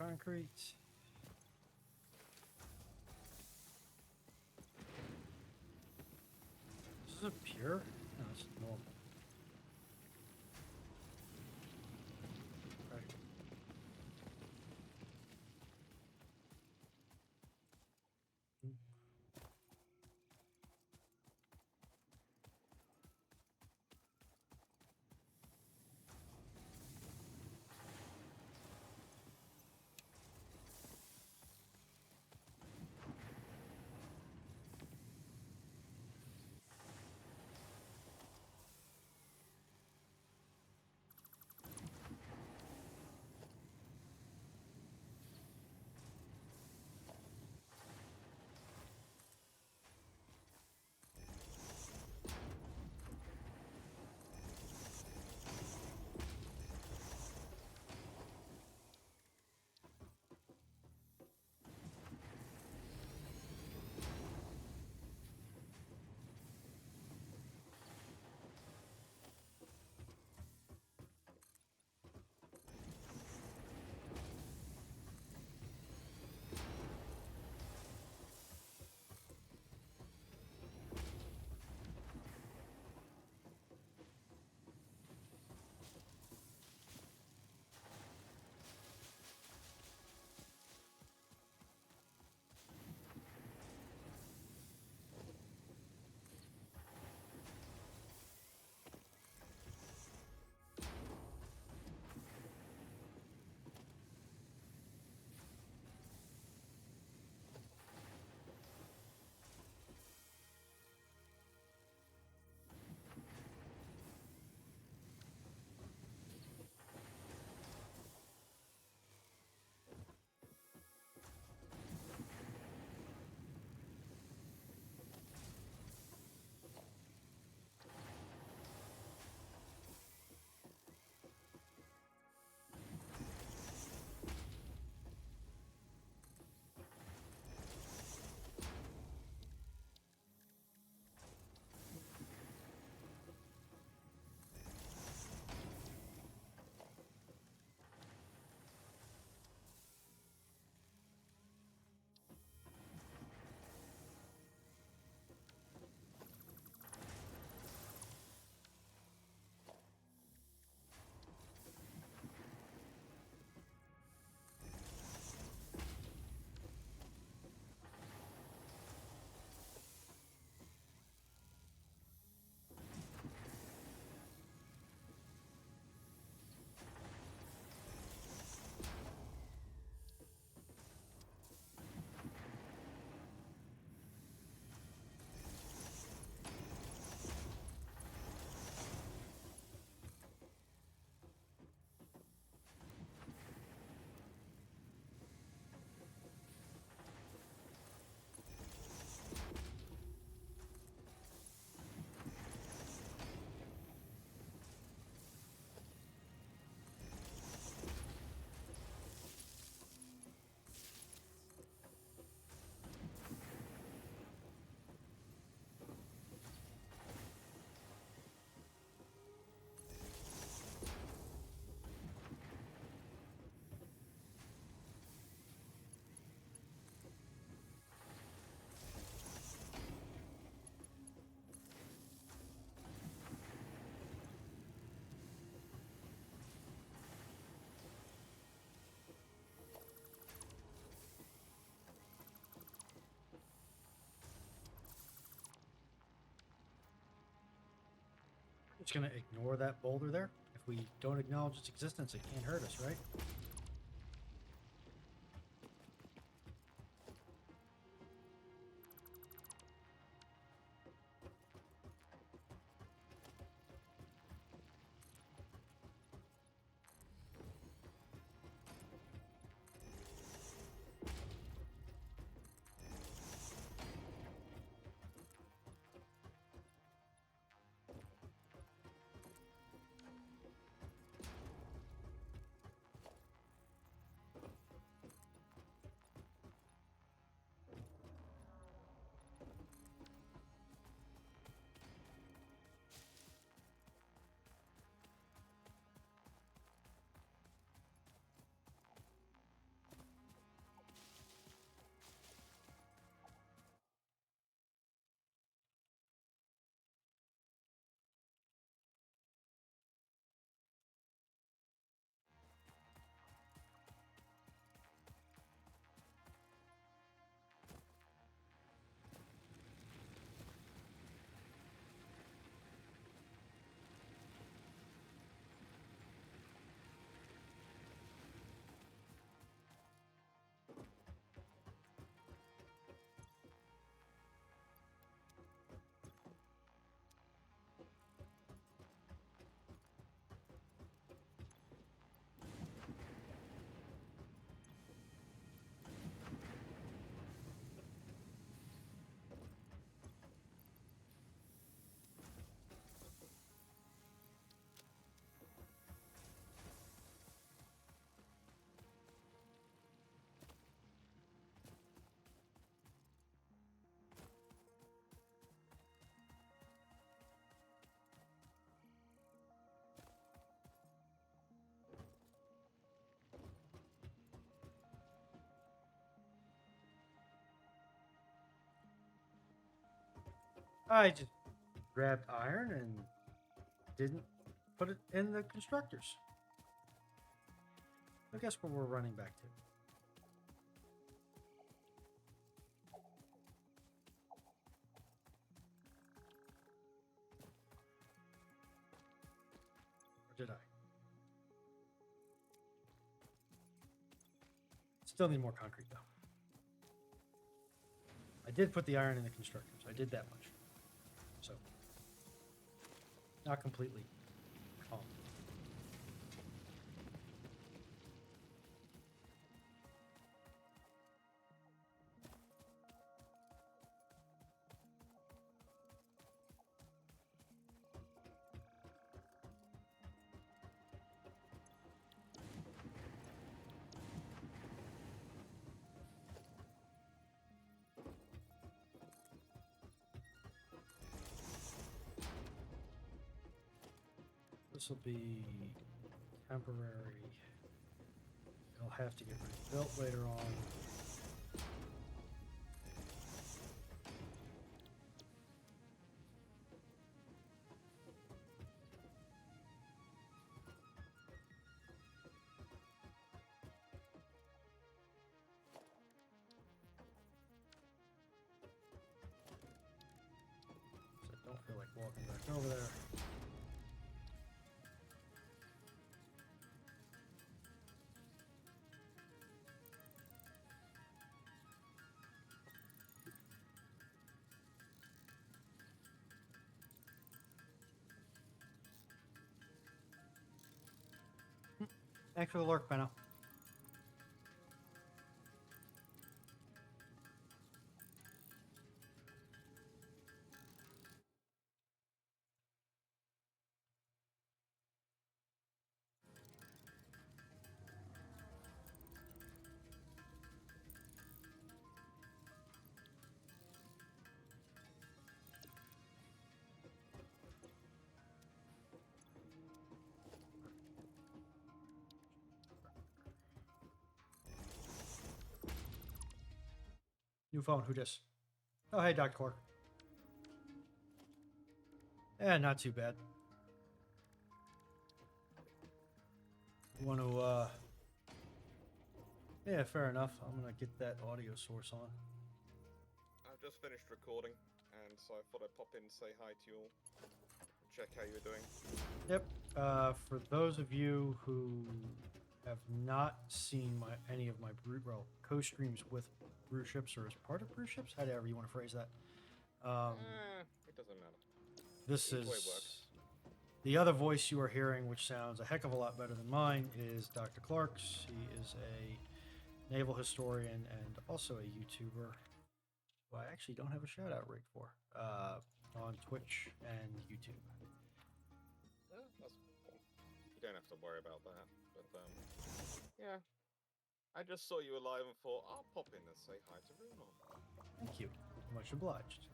concrete. Is it pure? No, it's normal. Okay. Just gonna ignore that boulder there. If we don't acknowledge its existence, it can't hurt us, right? I just grabbed iron and didn't put it in the constructors. I guess where we're running back to. Or did I? Still need more concrete though. I did put the iron in the constructors. I did that much. So, not completely calm. This will be temporary. It'll have to get rebuilt later on. So I don't feel like walking back over there. Thanks for the lurk, Benno. New phone, who dis? Oh, hey, Dr. Clark. Yeah, not too bad. You want to, yeah, fair enough. I'm going to get that audio source on. I've just finished recording, and so I thought I'd pop in and say hi to you all. Check how you're doing. Yep. For those of you who have not seen any of my co-streams with Brew Ships or as part of Brew Ships, however you want to phrase that. It doesn't matter. This Either way is works. the other voice you are hearing, which sounds a heck of a lot better than mine, is Dr. Clark's. He is a naval historian and also a YouTuber who I actually don't have a shout out rig for on Twitch and YouTube. That's cool. You don't have to worry about that. But yeah. I just saw you alive and thought I'll pop in and say hi to Runar. Thank you. Much obliged.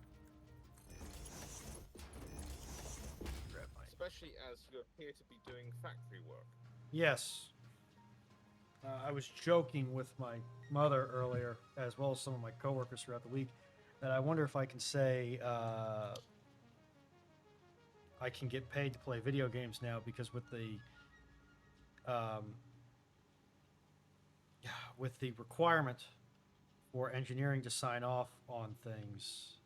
Especially as you appear to be doing factory work. Yes. I was joking with my mother earlier, as well as some of my coworkers throughout the week, that I wonder if I can say I can get paid to play video games now, because with the requirement for engineering to sign off on things,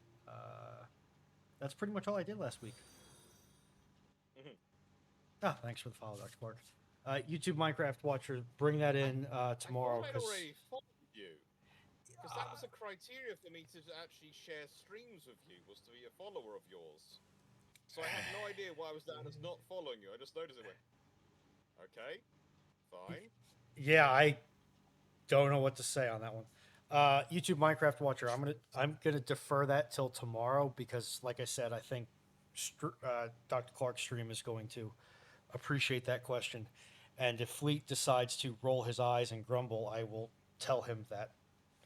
that's pretty much all I did last week. Thanks for the follow, Dr. Clark. YouTube Minecraft Watcher, bring that in tomorrow. I thought I'd already followed you. Because that was a criteria for me to actually share streams with you, was to be a follower of yours. So I had no idea why I was down as not following you. I just noticed it went, okay, fine. Yeah, I don't know what to say on that one. YouTube Minecraft Watcher, I'm gonna defer that till tomorrow, because, like I said, I think Dr. Clark's stream is going to appreciate that question. And if Fleet decides to roll his eyes and grumble, I will tell him that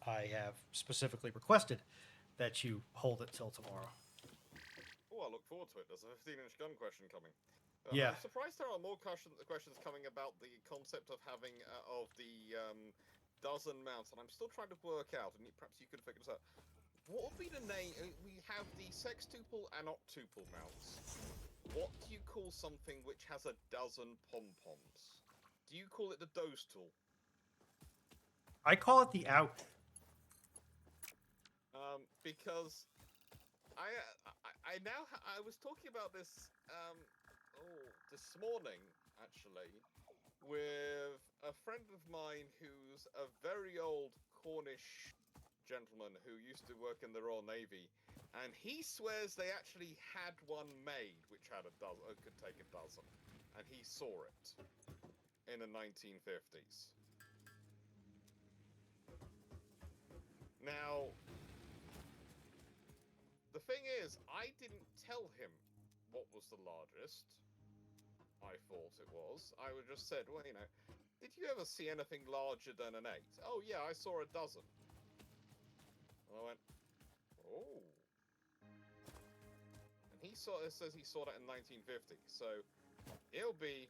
I have specifically requested that you hold it till tomorrow. Oh, I look forward to it. There's a 15-inch gun question coming. Yeah. I'm surprised there are more questions coming about the concept of having dozen mounts, and I'm still trying to work out, and perhaps you could figure this out. What would be the name? We have the sextuple and octuple mounts. What do you call something which has a dozen pom-poms? Do you call it the dose tool? I call it the out. Because I now I was talking about this this morning actually with a friend of mine who's a very old Cornish gentleman who used to work in the Royal Navy, and he swears they actually had one made which had a dozen, could take a dozen, and he saw it in the 1950s. Now, the thing is, I didn't tell him what was the largest. I thought it was. I would just said, well, did you ever see anything larger than an 8? Oh, yeah, I saw a dozen. And I went, oh. And it says he saw that in 1950. So it'll be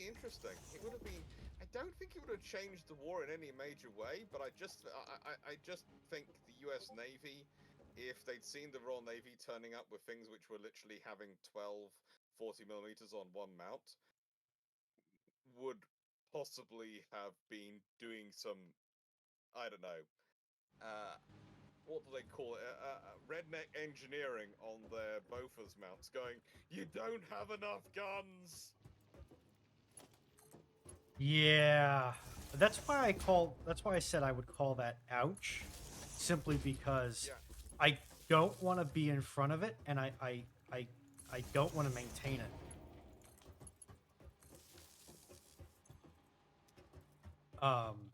interesting. It would have been. I don't think it would have changed the war in any major way, but I just think the U.S. Navy, if they'd seen the Royal Navy turning up with things which were literally having 12 40mm on one mount, would possibly have been doing some, I don't know, what do they call it? Redneck engineering on their Bofors mounts, going, "You don't have enough guns." Yeah, that's why I said I would call that ouch, simply because Yeah. I don't want to be in front of it, and I don't want to maintain it.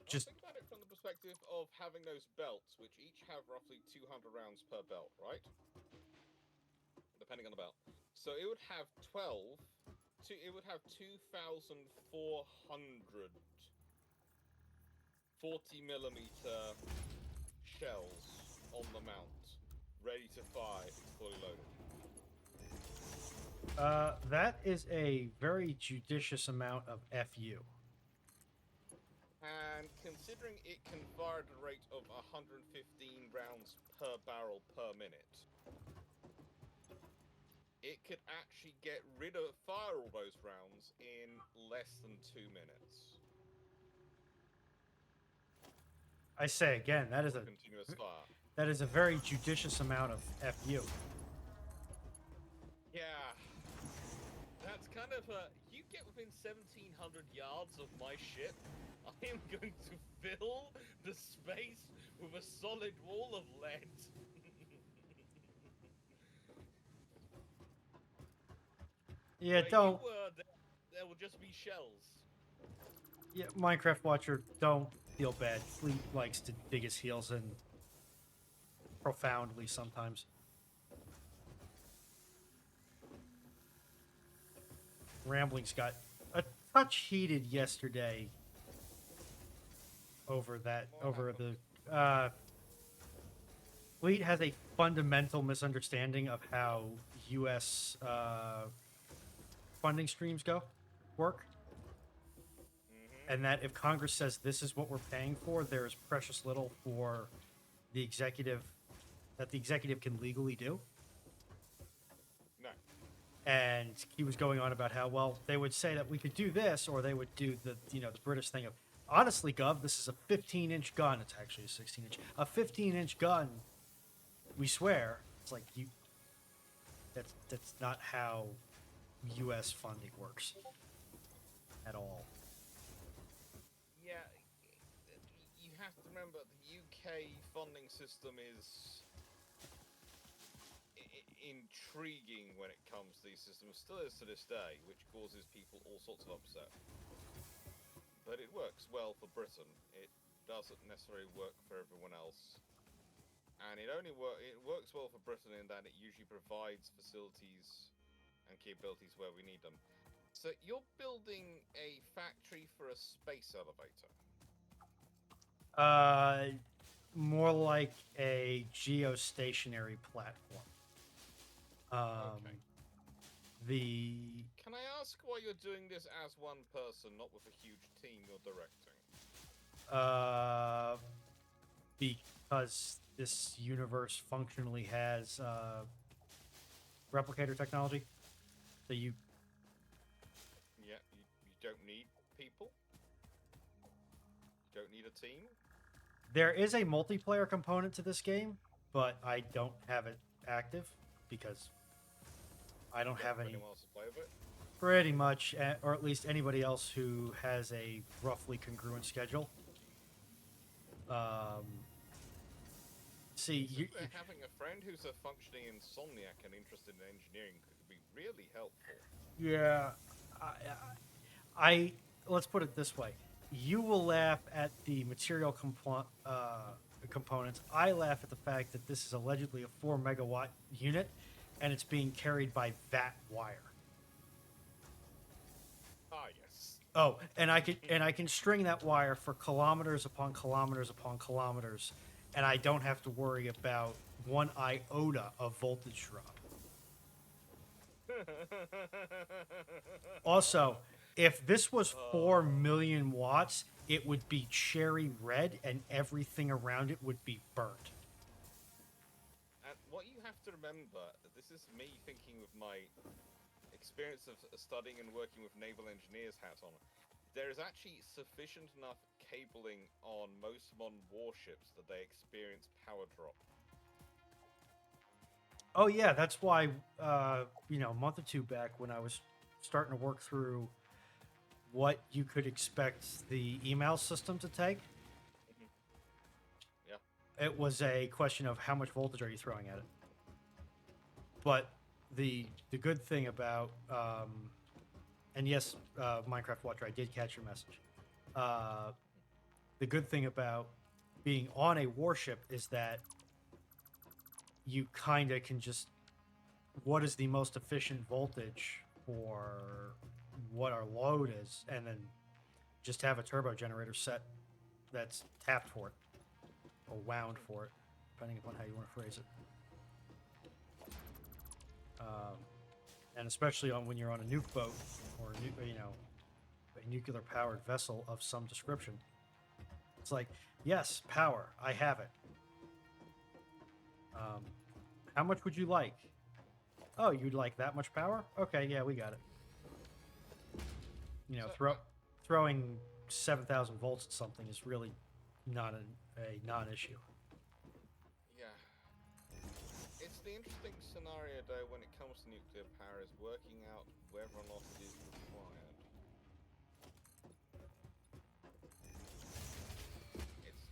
Just Think about it from the perspective of having those belts, which each have roughly 200 rounds per belt, right? Depending on the belt. So it would have 12. It would have 2,400 40mm shells on the mount, ready to fire if it's fully loaded. that is a very judicious amount of FU. And considering it can fire at a rate of 115 rounds per barrel per minute, it could actually fire all those rounds in less than 2 minutes. I say again, Continuous fire. that is a very judicious amount of FU. Yeah, that's kind of you get within 1,700 yards of my ship, I am going to fill the space with a solid wall of lead. Yeah, Where don't. you were, there will just be shells. Yeah, Minecraft Watcher, don't feel bad. Fleet likes to dig his heels in profoundly sometimes. Ramblings got a touch heated yesterday over the Fleet has a fundamental misunderstanding of how U.S. Funding streams work, and that if Congress says this is what we're paying for, there is precious little for the executive can legally do. No. And he was going on about how, well, they would say that we could do this, or they would do the British thing of, honestly, Gov, this is a 15-inch gun. It's actually a 16-inch. A 15-inch gun, we swear. It's like, that's not how U.S. funding works at all. Yeah, you have to remember the UK funding system is intriguing when it comes to these systems. Still is to this day, which causes people all sorts of upset. But it works well for Britain. It doesn't necessarily work for everyone else. And it works well for Britain in that it usually provides facilities and capabilities where we need them. So you're building a factory for a space elevator. More like a geostationary platform. Okay. The Can I ask why you're doing this as one person, not with a huge team you're directing? because this universe functionally has replicator technology. So you Yeah, you don't need people. You don't need a team. there is a multiplayer component to this game, but I don't have it active because I don't have any. Anyone else to play with it? Pretty much, or at least anybody else who has a roughly congruent schedule. See, Having a friend who's a functioning insomniac and interested in engineering could be really helpful. yeah, I let's put it this way: you will laugh at the material components. I laugh at the fact that this is allegedly a 4 megawatt unit, and it's being carried by that wire. Ah, yes. Oh, and I can string that wire for kilometers upon kilometers upon kilometers, and I don't have to worry about one iota of voltage drop. Also, if this was 4 million watts, it would be cherry red, and everything around it would be burnt. And what you have to remember, this is me thinking with my experience of studying and working with naval engineers hat on. There is actually sufficient enough cabling on most modern warships that they experience power drop. Oh yeah, that's why a month or two back when I was starting to work through what you could expect the email system to take. Yeah. It was a question of how much voltage are you throwing at it. But the good thing about and yes, Minecraft Watcher, I did catch your message. The good thing about being on a warship is that you kind of can just what is the most efficient voltage for what our load is, and then just have a turbo generator set that's tapped for it or wound for it, depending upon how you want to phrase it. And especially when you're on a nuke boat or a nuclear powered vessel of some description, it's like, yes, power, I have it. How much would you like? Oh, you'd like that much power? Okay, yeah, we got it. Throwing 7,000 volts at something is really not a non-issue. Yeah. It's the interesting scenario, though, when it comes to nuclear power, is working out whether or not it is required.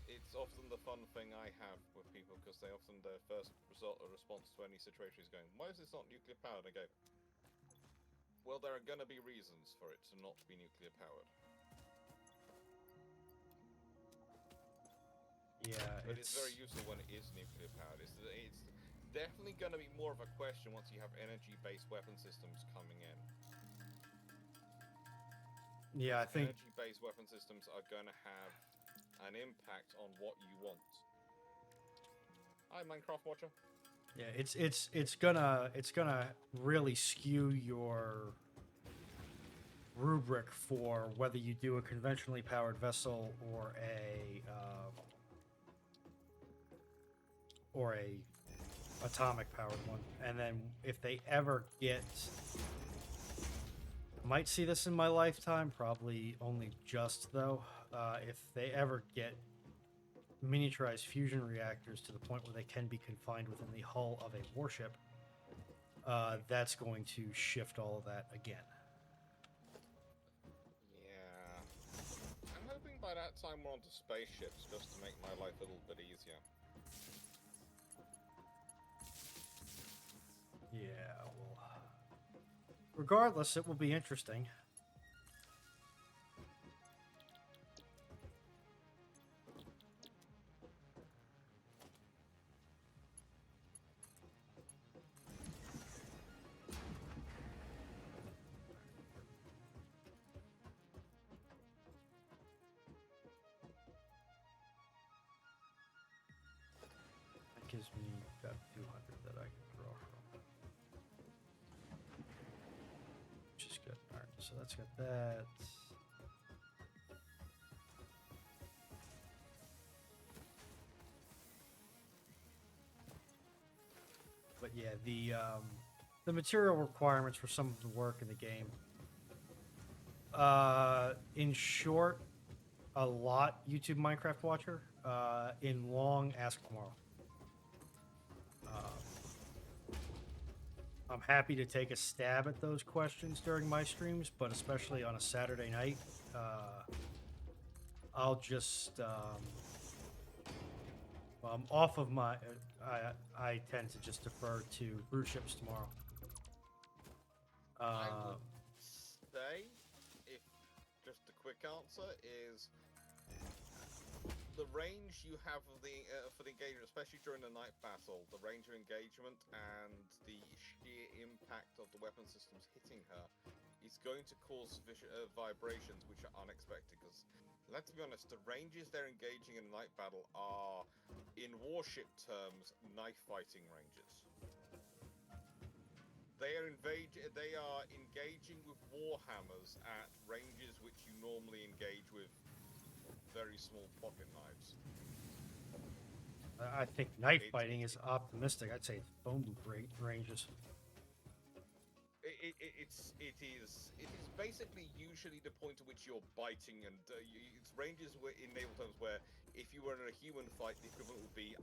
It's often the fun thing I have with people, because they often, their first response to any situation is going, why is this not nuclear powered? I go, well, there are going to be reasons for it to not be nuclear powered. Yeah, but it's very useful when it is nuclear powered. It's definitely going to be more of a question once you have energy-based weapon systems coming in. Yeah, I think energy-based weapon systems are going to have an impact on what you want. Hi, Minecraft Watcher. Yeah, it's gonna really skew your rubric for whether you do a conventionally powered vessel or a atomic powered one. And then if they ever get, might see this in my lifetime, probably only just though, if they ever get miniaturized fusion reactors to the point where they can be confined within the hull of a warship, that's going to shift all of that again. Yeah. I'm hoping by that time we're onto spaceships, just to make my life a little bit easier. Yeah, well, regardless, it will be interesting. That gives me about 200 that I can draw from. Which is good. Alright, so that's got that. but yeah, the material requirements for some of the work in the game. In short, a lot YouTube Minecraft watcher. In long, ask tomorrow. I'm happy to take a stab at those questions during my streams, but especially on a Saturday night, I'll just well, I'm off of my. I tend to just defer to brew ships tomorrow. I would say, if just a quick answer is the range you have of the for the engagement, especially during the night battle, the range of engagement and the sheer impact of the weapon systems hitting her is going to cause vibrations which are unexpected. Because let's be honest, the ranges they're engaging in night battle are, in warship terms, knife fighting ranges. They are engaging with warhammers at ranges which you normally engage with very small pocket knives. I think knife fighting is optimistic. I'd say it's phone loop ranges. It is basically usually the point at which you're biting, and it's ranges where, in naval terms, where if you were in a human fight, the equivalent would be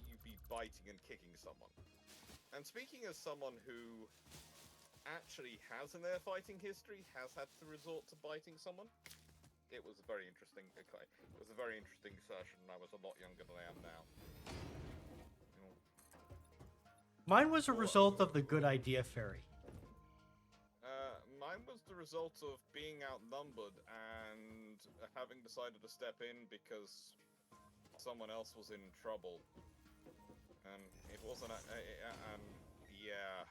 you'd be biting and kicking someone. And speaking as someone who actually has an air fighting history, has had to resort to biting someone, it was a very interesting. It was a very interesting session. I was a lot younger than I am now. Mine was a result of the good idea fairy. Mine was the result of being outnumbered and having decided to step in because someone else was in trouble. And it wasn't. Yeah.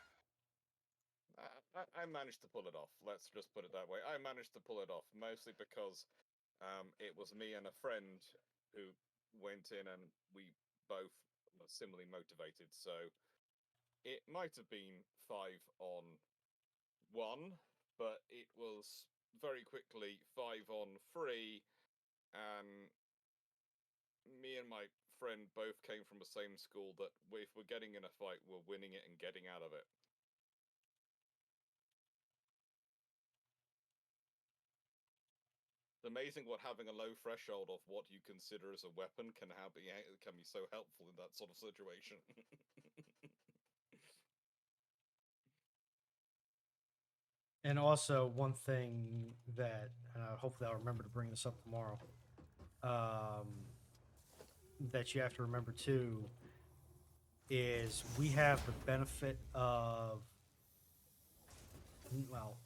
I managed to pull it off. Let's just put it that way. I managed to pull it off, mostly because it was me and a friend who went in, and we both were similarly motivated. So it might have been 5-on-1, but it was very quickly 5-on-3, and me and my friend both came from the same school that if we're getting in a fight, we're winning it and getting out of it. It's amazing what having a low threshold of what you consider as a weapon can be so helpful in that sort of situation. And also, one thing that hopefully I'll remember to bring this up tomorrow. That you have to remember too is we have the benefit of, well,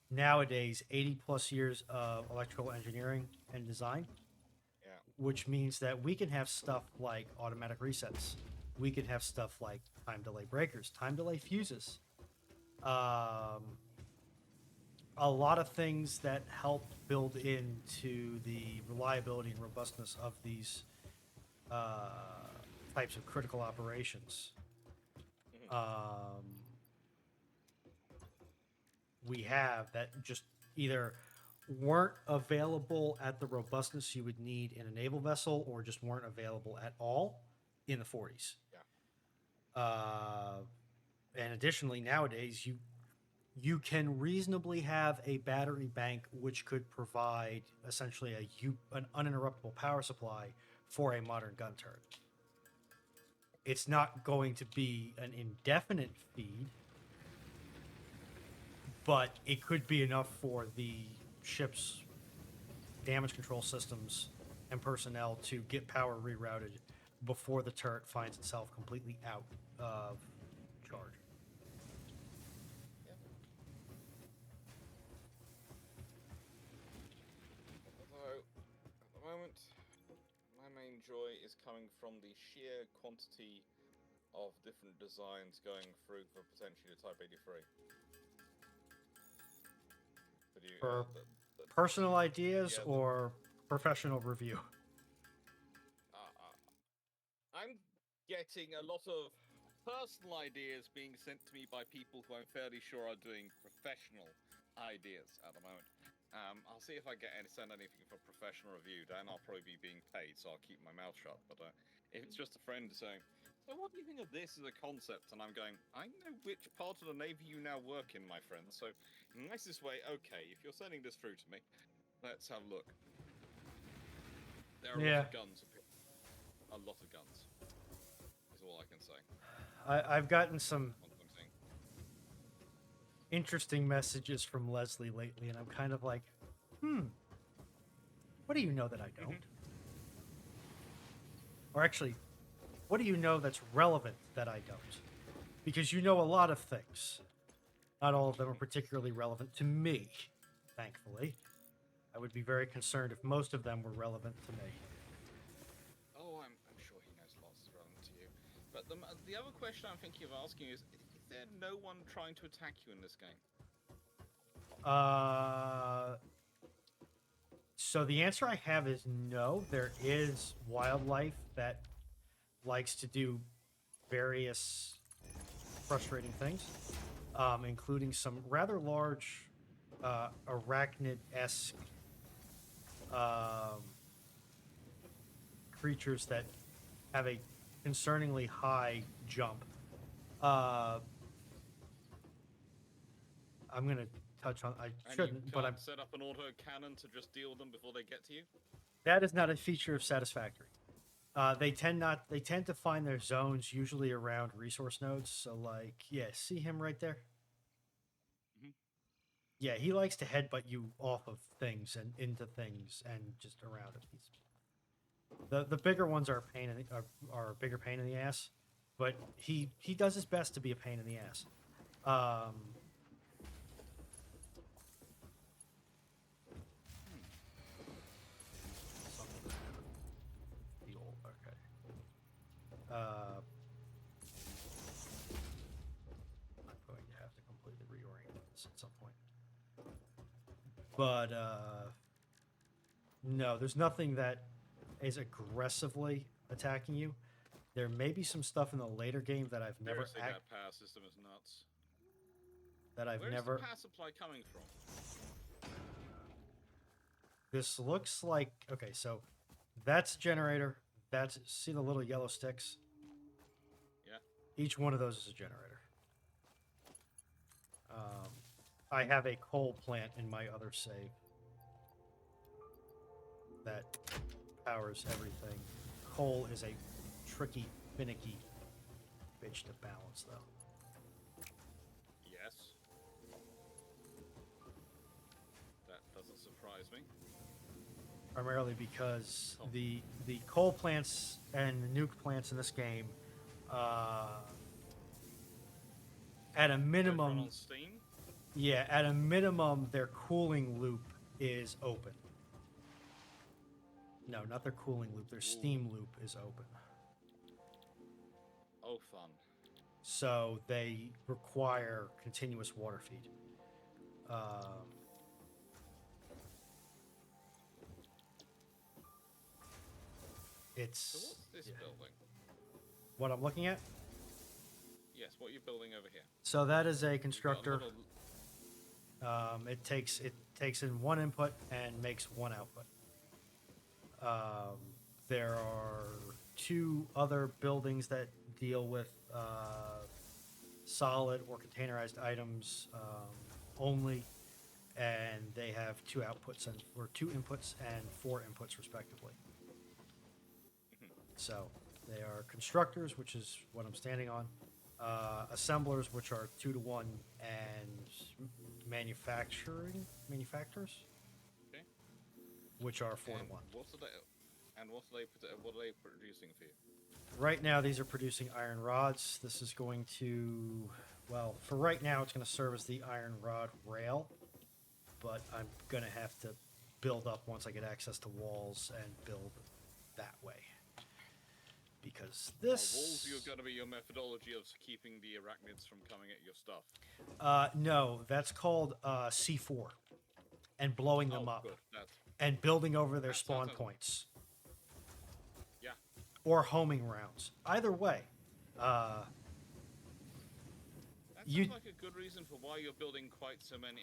nowadays 80 plus years of electrical engineering and design. Yeah. Which means that we can have stuff like automatic resets. We can have stuff like time delay breakers, time delay fuses. A lot of things that help build into the reliability and robustness of these types of critical operations. We have that just either weren't available at the robustness you would need in a naval vessel, or just weren't available at all in the 40s. Yeah. And additionally, nowadays you can reasonably have a battery bank which could provide essentially an uninterruptible power supply for a modern gun turret. It's not going to be an indefinite feed, but it could be enough for the ship's damage control systems and personnel to get power rerouted before the turret finds itself completely out of charge. Yeah. Although, at the moment, my main joy is coming from the sheer quantity of different designs going through for potentially the Type 83. For personal ideas yeah, or professional review? I'm getting a lot of personal ideas being sent to me by people who I'm fairly sure are doing professional ideas at the moment. I'll see if I send anything for professional review. Then I'll probably be being paid, so I'll keep my mouth shut. But if it's just a friend saying, So what do you think of this as a concept? And I'm going, I know which part of the Navy you now work in, my friend. So in the nicest way, okay, if you're sending this through to me, let's have a look. There are a lot Yeah. of guns. A lot of guns. Is all I can say. I've gotten some What I'm saying. interesting messages from Leslie lately, and I'm kind of like, what do you know that I don't? Or actually, what do you know that's relevant that I don't? Because you know a lot of things. Not all of them are particularly relevant to me, thankfully. I would be very concerned if most of them were relevant to me. Oh, I'm sure he knows lots relevant to you. But the other question I'm thinking of asking is there no one trying to attack you in this game? So the answer I have is no. There is wildlife that likes to do various frustrating things, including some rather large arachnid-esque creatures that have a concerningly high jump. I'm gonna touch on. I And shouldn't, you but can't set up an auto cannon to just deal with them before they get to you? that is not a feature of Satisfactory. They tend to find their zones usually around resource nodes. So like, yeah, see him right there? Mhm. Yeah, he likes to headbutt you off of things and into things and just around it. The bigger ones are a pain in the, are a bigger pain in the ass, but he does his best to be a pain in the ass. The old okay. I'm going to have to completely reorient this at some point. But no, there's nothing that is aggressively attacking you. There may be some stuff in the later game that I've never Seriously, that power system is nuts. Where's the power supply coming from? This looks like okay, so that's a generator. That's see the little yellow sticks? Yeah. Each one of those is a generator. I have a coal plant in my other save that powers everything. Coal is a tricky, finicky bitch to balance, though. Yes. That doesn't surprise me. Primarily because the coal plants and the nuke plants in this game, at a minimum, on Steam? yeah, at a minimum, their cooling loop is open. No, not their cooling loop. Their steam loop is open. Oh, fun. So they require continuous water feed. It's So what's this building? What I'm looking at. Yes, what you're building over here. So that is a constructor. Of... It takes in one input and makes one output. There are two other buildings that deal with solid or containerized items only, and they have two outputs or two inputs and four inputs respectively. So they are constructors, which is what I'm standing on, assemblers, which are 2-to-1, and manufacturers, Okay. which are 4-to-1. What are they producing for you? Right now, these are producing iron rods. This is going to, well, for right now, it's going to serve as the iron rod rail, but I'm going to have to build up once I get access to walls and build that way. Because this... walls are going to be your methodology of keeping the arachnids from coming at your stuff. No, that's called C4, and blowing them up, and building over their spawn points. Yeah. Or homing rounds. Either way. That sounds like a good reason for why you're building quite so many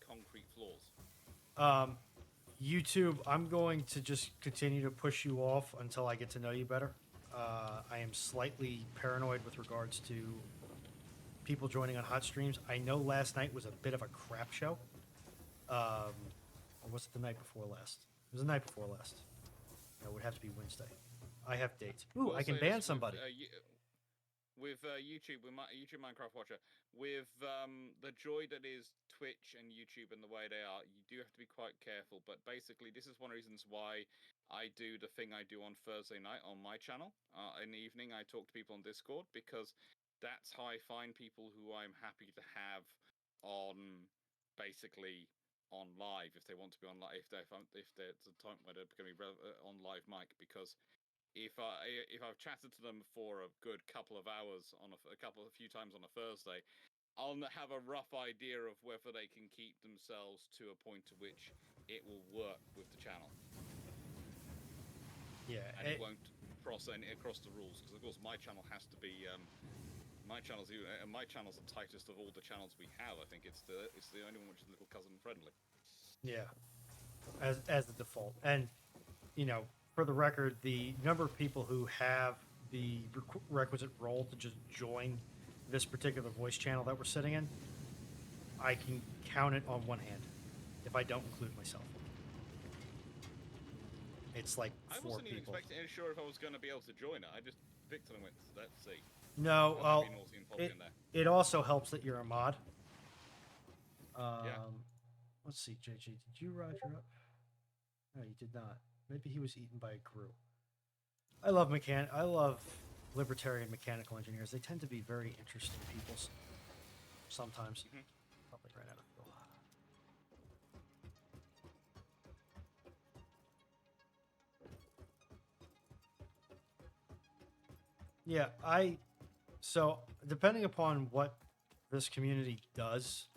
concrete floors. YouTube, I'm going to just continue to push you off until I get to know you better. I am slightly paranoid with regards to people joining on hot streams. I know last night was a bit of a crap show. Or was it the night before last? It was the night before last. No, it would have to be Wednesday. I have dates. Ooh, Will I can say ban this somebody. with YouTube, YouTube Minecraft Watcher, with the joy that is Twitch and YouTube and the way they are, you do have to be quite careful. But basically, this is one of the reasons why I do the thing I do on Thursday night on my channel. In the evening, I talk to people on Discord because that's how I find people who I'm happy to have on basically on live if they want to be on live if there's a time where they're going to be on live mic because if I've chatted to them for a good couple of hours on a few times on a Thursday, I'll have a rough idea of whether they can keep themselves to a point to which it will work with the channel. Yeah, and it won't cross the rules because of course my channel has to be my channel's the tightest of all the channels we have. I think it's the only one which is little cousin friendly. yeah, as the default. And you know, for the record, the number of people who have the requisite role to just join this particular voice channel that we're sitting in, I can count it on one hand if I don't include myself. It's like I 4 wasn't even people. sure if I was going to be able to join it. I just picked it and went, let's see. No, well, it also helps that you're a mod. Yeah. Let's see, JJ, did you Roger up? No, you did not. Maybe he was eaten by a crew. I love libertarian mechanical engineers. They tend to be very interesting people sometimes. Probably ran out of fuel. Yeah, so depending upon what this community does,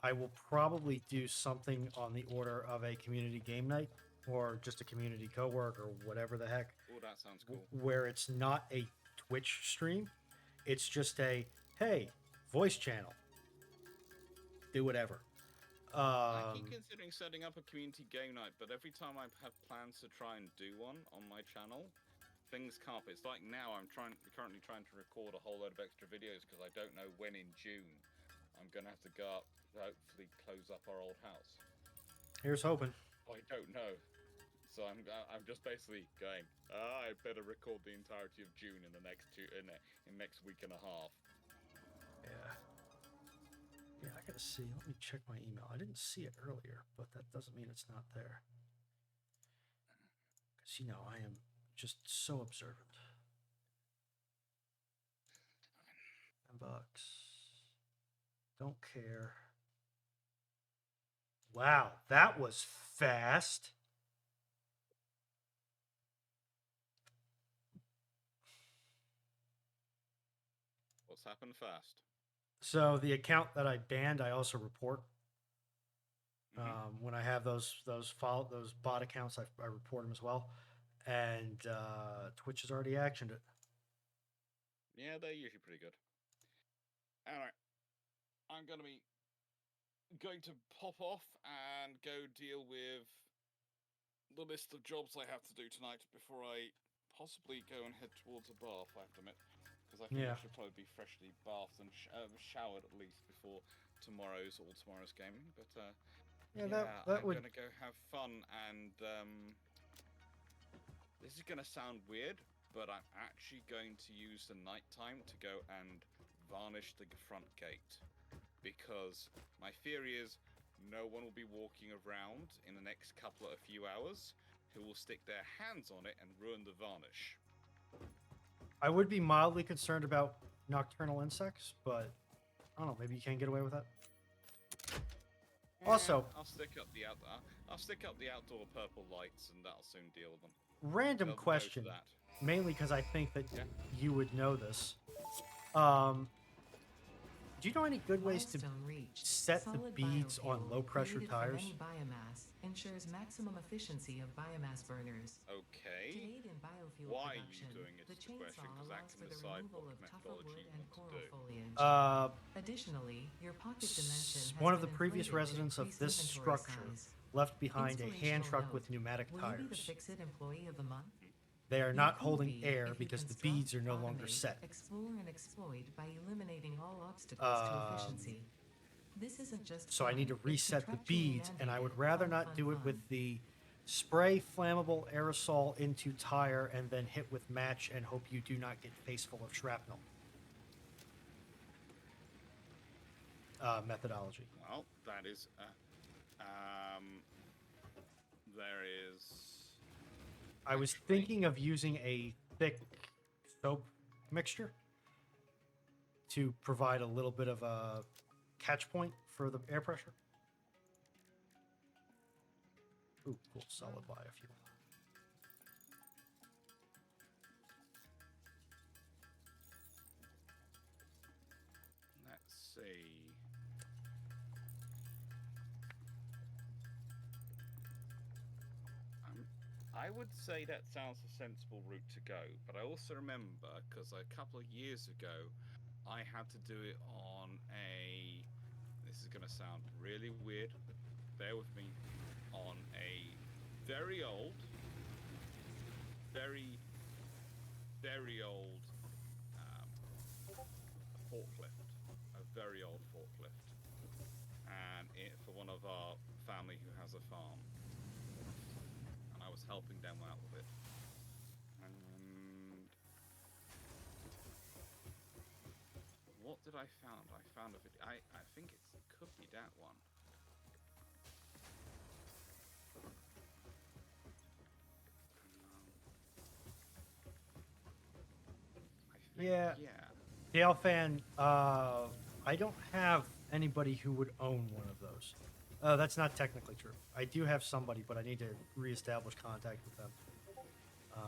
I will probably do something on the order of a community game night or just a community co-work or whatever the heck. Oh, that sounds cool. Where it's not a Twitch stream. It's just a, hey, voice channel. Do whatever. I keep considering setting up a community game night, but every time I have plans to try and do one on my channel, things come up. It's like now I'm currently trying to record a whole load of extra videos because I don't know when in June I'm going to have to go up, hopefully close up our old house. Here's hoping. I don't know. So I'm just basically going, I better record the entirety of June in the next next week and a half. Yeah. Yeah, I gotta see. Let me check my email. I didn't see it earlier, but that doesn't mean it's not there. Because, you know, I am just so observant. $10. Don't care. Wow, that was fast. What's happened fast? So the account that I banned, I also report. When I have those bot accounts, I report them as well. And Twitch has already actioned it. Yeah, they're usually pretty good. Alright. I'm going to pop off and go deal with the list of jobs I have to do tonight before I possibly go and head towards a bath, I have to admit. Because I think I should probably be freshly bathed and showered at least before tomorrow's gaming. But I'm going to go have fun and this is going to sound weird, but I'm actually going to use the nighttime to go and varnish the front gate. Because my theory is no one will be walking around in the next few hours who will stick their hands on it and ruin the varnish. I would be mildly concerned about nocturnal insects, but I don't know. Maybe you can't get away with that. Also, I'll stick up the outdoor purple lights, and that'll soon deal with them. Random question, mainly because I think that you would know this. Do you know any good ways to set the beads on low pressure tires? Biomass ensures maximum efficiency of biomass burners. Okay. Why are you doing it? Is the question, because that can decide what methodology you want to do. Additionally, your pocket dimension has one of the previous residents of this structure left behind a hand truck with pneumatic tires. Will you be the Fix-It Employee of the Month? They are You not could holding be air if you because the construct, beads are no longer automate, set. Explore and exploit by eliminating all obstacles to efficiency. This isn't just So I need to fun, it's reset the contractually beads, and I would mandated. rather Fun, not fun, do it fun. with the spray flammable aerosol into tire and then hit with match and hope you do not get face full of shrapnel. Methodology. Well, that is. There is. I was actually- thinking of using a thick soap mixture to provide a little bit of a catch point for the air pressure. Ooh, cool. Solid biofuel. Let's see. I would say that sounds a sensible route to go, but I also remember because a couple of years ago, I had to do it on a. This is going to sound really weird. Bear with me. On a very old, very, very old forklift. A very old forklift. And for one of our family who has a farm. And I was helping them out with it. And what did I found? I found a video. I think it could be that one. Yeah. Yeah. Dale fan, I don't have anybody who would own one of those. That's not technically true. I do have somebody, but I need to reestablish contact with them. I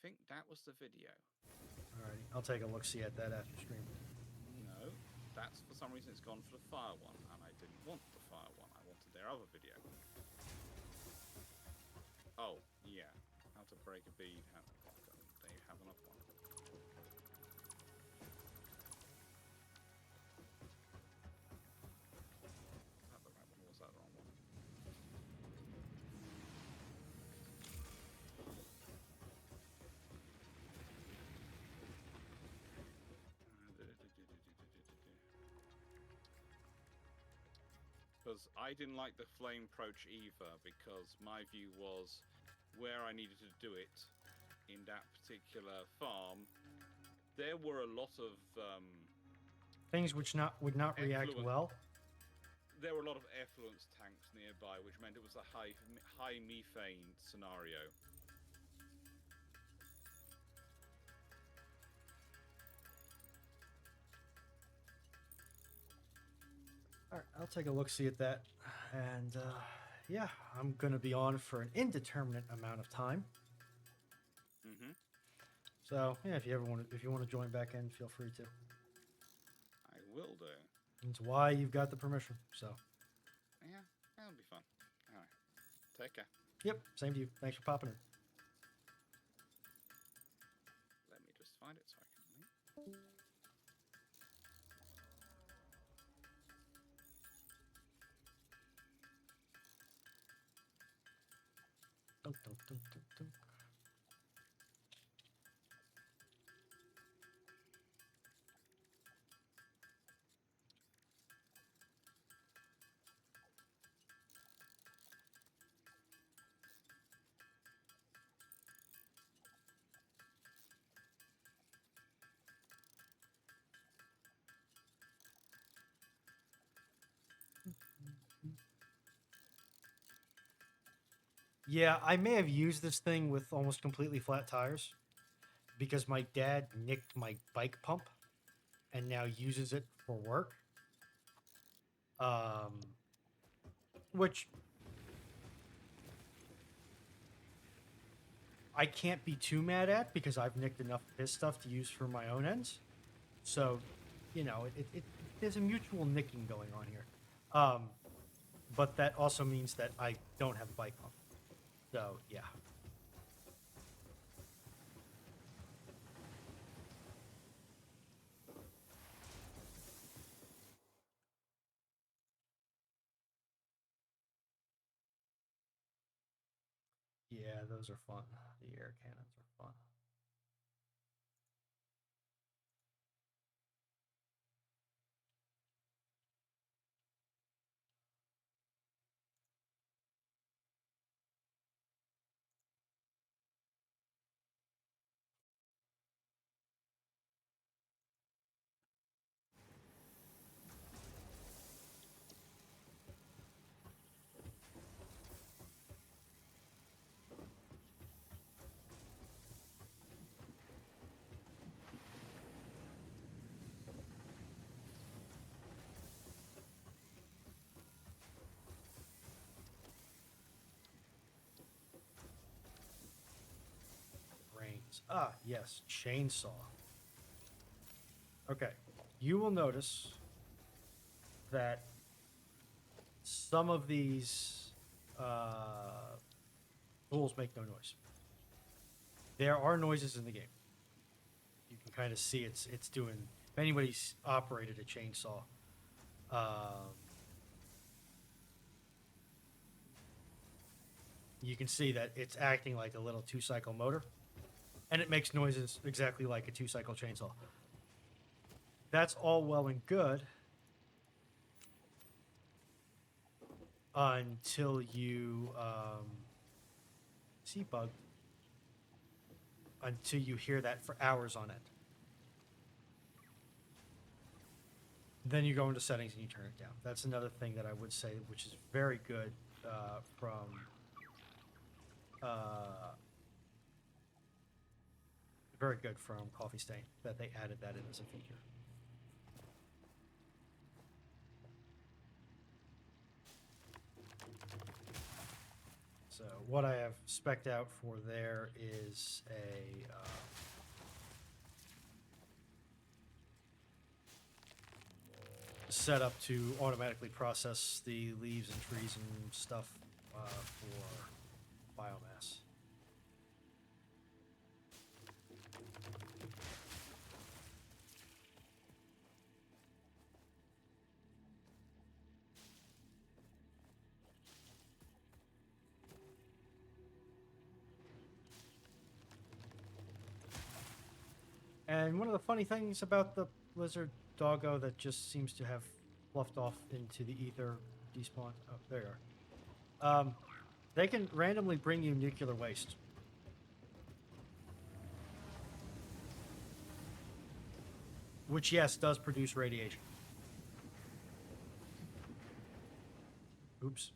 think that was the video. Alrighty, I'll take a look see at that after stream. No, that's for some reason it's gone for the fire one, and I didn't want the fire one. I wanted their other video. Oh, yeah. How to break a bead. They have another one. Was that the right one or was that the wrong one? Because I didn't like the flame approach either, because my view was where I needed to do it in that particular farm. There were a lot of Things which would not react Effluent. well. there were a lot of effluence tanks nearby, which meant it was a high methane scenario. All right, I'll take a look see at that, and yeah, I'm gonna be on for an indeterminate amount of time. Mm-hmm. So yeah, if you want to join back in, feel free to. I will do. It's why you've got the permission. So. Yeah, that'll be fun. All right. Take care. Yep, same to you. Thanks for popping in. Let me just find it so I can link. Dunk, dunk, dunk, dunk, dunk. Yeah, I may have used this thing with almost completely flat tires because my dad nicked my bike pump and now uses it for work. Which I can't be too mad at because I've nicked enough of his stuff to use for my own ends. So, you know, there's a mutual nicking going on here. But that also means that I don't have a bike pump. So, yeah. Yeah, those are fun. The air cannons are fun. Brains. Ah, yes, chainsaw. Okay, you will notice that some of these tools make no noise. There are noises in the game. You can kind of see it's doing. If anybody's operated a chainsaw, you can see that it's acting like a little two-cycle motor, and it makes noises exactly like a two-cycle chainsaw. That's all well and good until you see bug. Until you hear that for hours on end. Then you go into settings and you turn it down. That's another thing that I would say, which is very good from Coffee Stain, that they added that in as a feature. So what I have spec'd out for there is a setup to automatically process the leaves and trees and stuff for biomass. And one of the funny things about the lizard doggo that just seems to have fluffed off into the ether, despawned. Oh, there you are. They can randomly bring you nuclear waste. Which, yes, does produce radiation. Oops.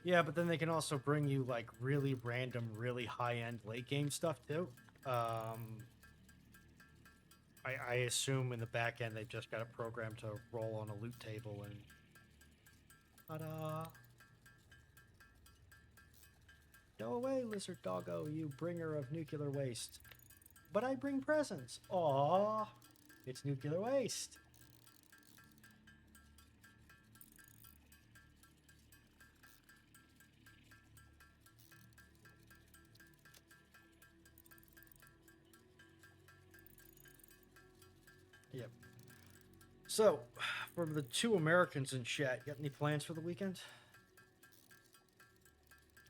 Yeah, but then they can also bring you like really random, really high-end late game stuff too. I assume in the back end they've just got it programmed to roll on a loot table and ta-da! Go away, lizard doggo, you bringer of nuclear waste. But I bring presents. Aww, it's nuclear waste. Yep. So, for the two Americans in chat, got any plans for the weekend?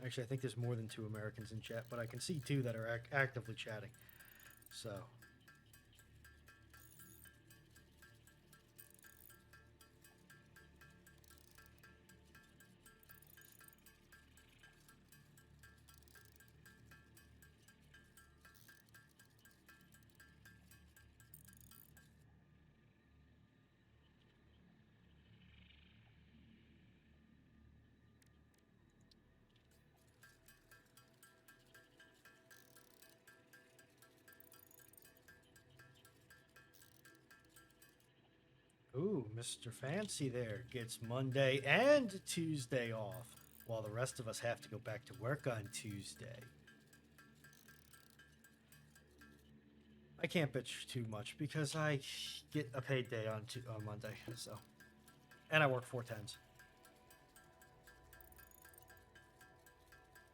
Actually, I think there's more than two Americans in chat, but I can see two that are actively chatting. So, Ooh, Mr. Fancy there gets Monday and Tuesday off, while the rest of us have to go back to work on Tuesday. I can't bitch too much because I get a paid day on Monday, so, and I work 4 10s.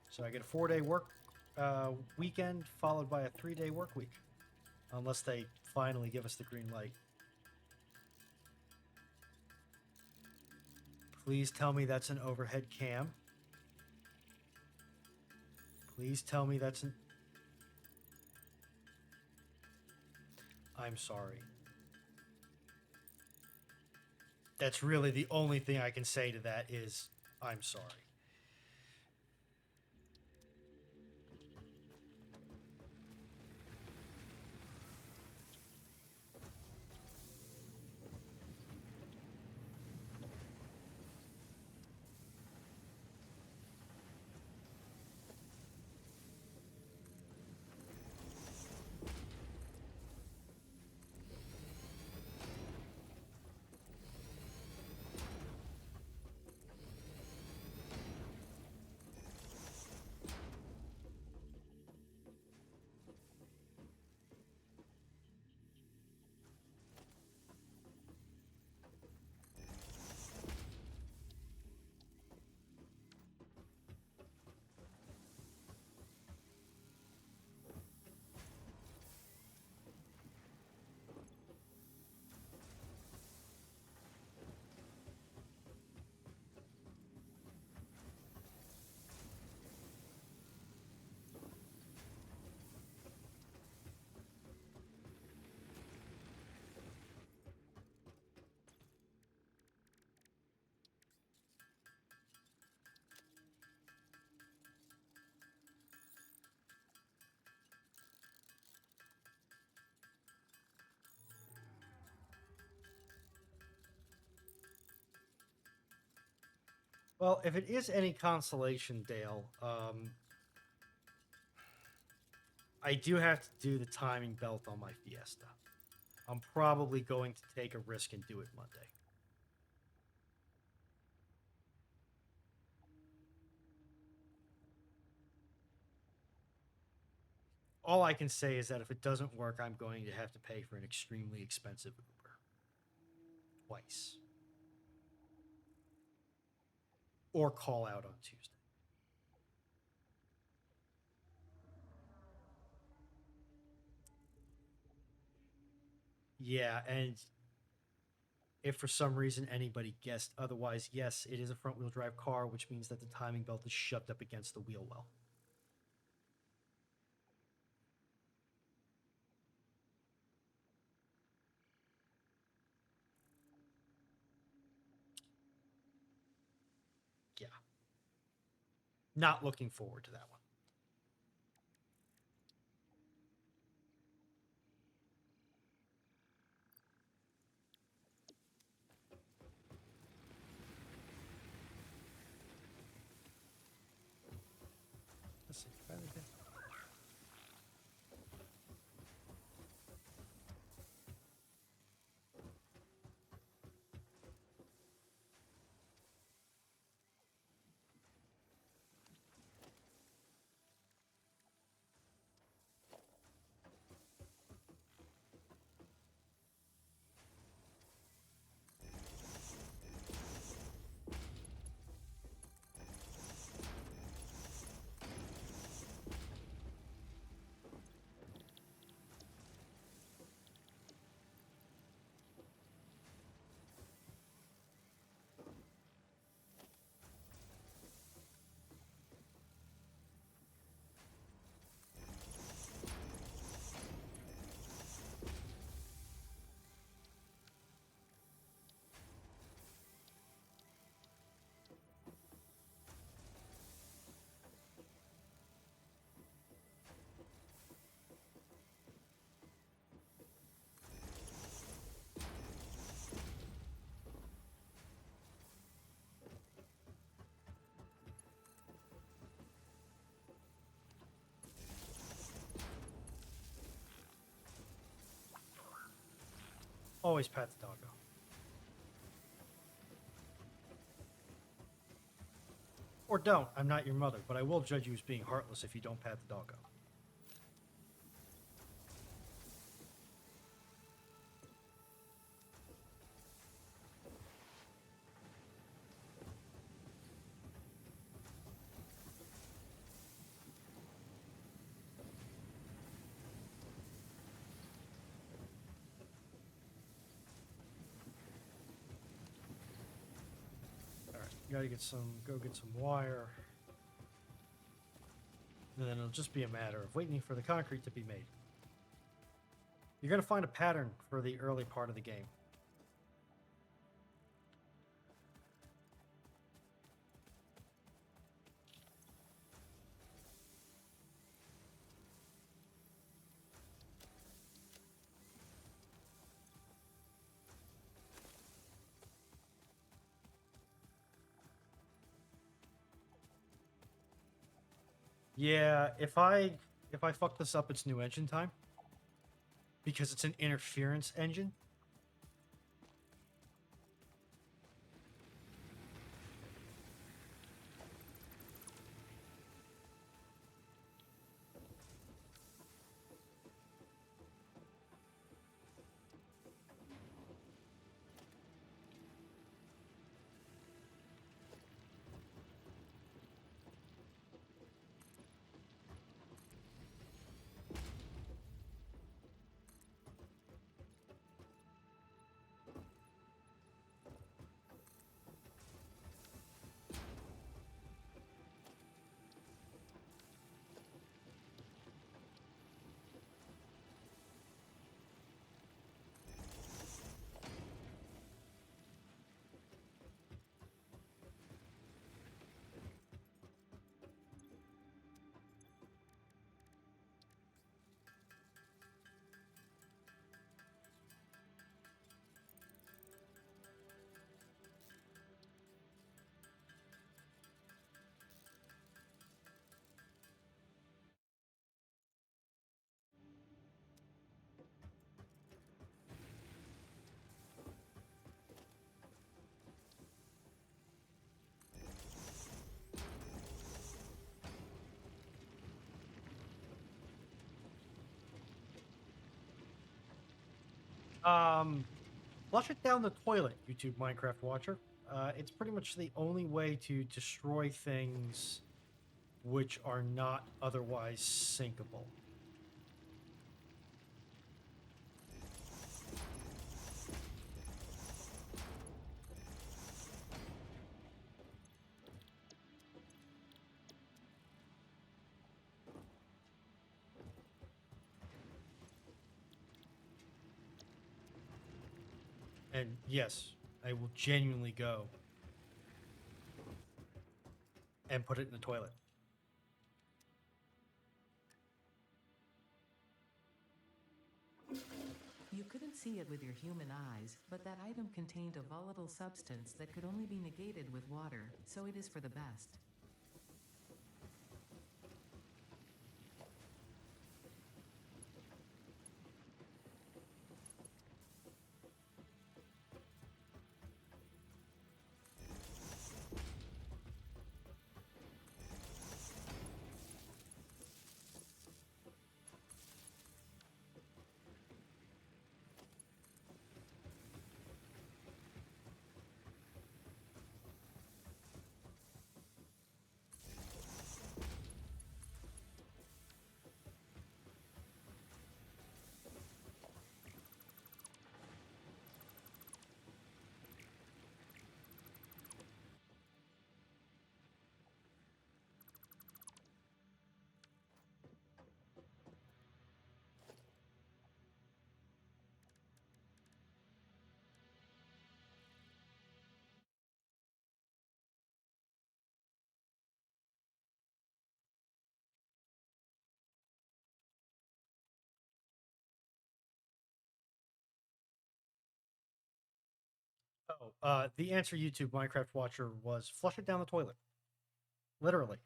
So I get a 4-day work weekend followed by a 3-day work week, unless they finally give us the green light. Please tell me that's an overhead cam. Please tell me that's an... I'm sorry. That's really the only thing I can say to that is, I'm sorry. Well, if it is any consolation, Dale, I do have to do the timing belt on my Fiesta. I'm probably going to take a risk and do it Monday. All I can say is that if it doesn't work, I'm going to have to pay for an extremely expensive Uber. Twice. Or call out on Tuesday. Yeah, and if for some reason anybody guessed otherwise, yes, it is a front-wheel drive car, which means that the timing belt is shoved up against the wheel well. Yeah. Not looking forward to that one. Let's see. Always pat the doggo. Or don't. I'm not your mother, but I will judge you as being heartless if you don't pat the doggo. Alright, you gotta go get some wire. And then it'll just be a matter of waiting for the concrete to be made. You're gonna find a pattern for the early part of the game. Yeah, if I fuck this up, it's new engine time. Because it's an interference engine. Flush it down the toilet, YouTube Minecraft watcher. It's pretty much the only way to destroy things which are not otherwise sinkable. And yes, I will genuinely go and put it in the toilet. You couldn't see it with your human eyes, but that item contained a volatile substance that could only be negated with water, so it is for the best. Oh, the answer, YouTube Minecraft watcher, was flush it down the toilet. Literally.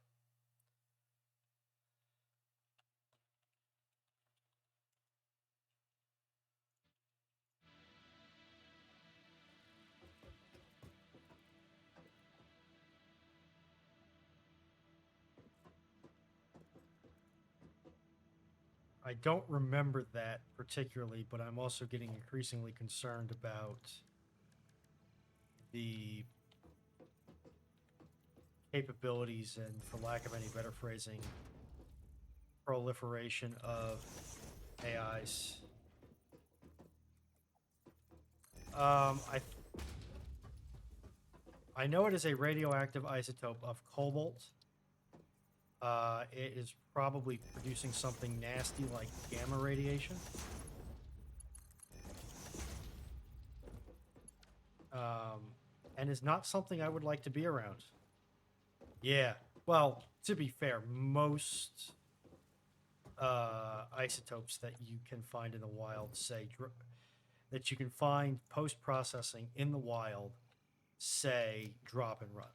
I don't remember that particularly, but I'm also getting increasingly concerned about the capabilities and, for lack of any better phrasing, proliferation of AIs. I know it is a radioactive isotope of cobalt. It is probably producing something nasty like gamma radiation. And is not something I would like to be around. Yeah. Well, to be fair, most isotopes that you can find in the wild say that you can find post-processing in the wild say drop and run.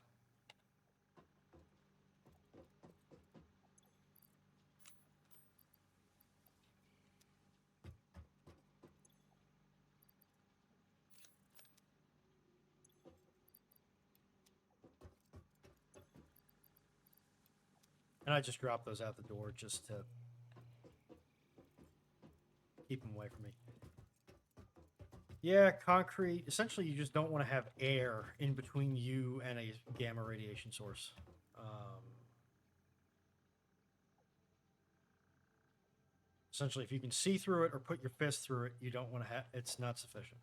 And I just dropped those out the door just to keep them away from me. Yeah, concrete. Essentially, you just don't want to have air in between you and a gamma radiation source. Essentially, if you can see through it or put your fist through it, you don't want to have. It's not sufficient.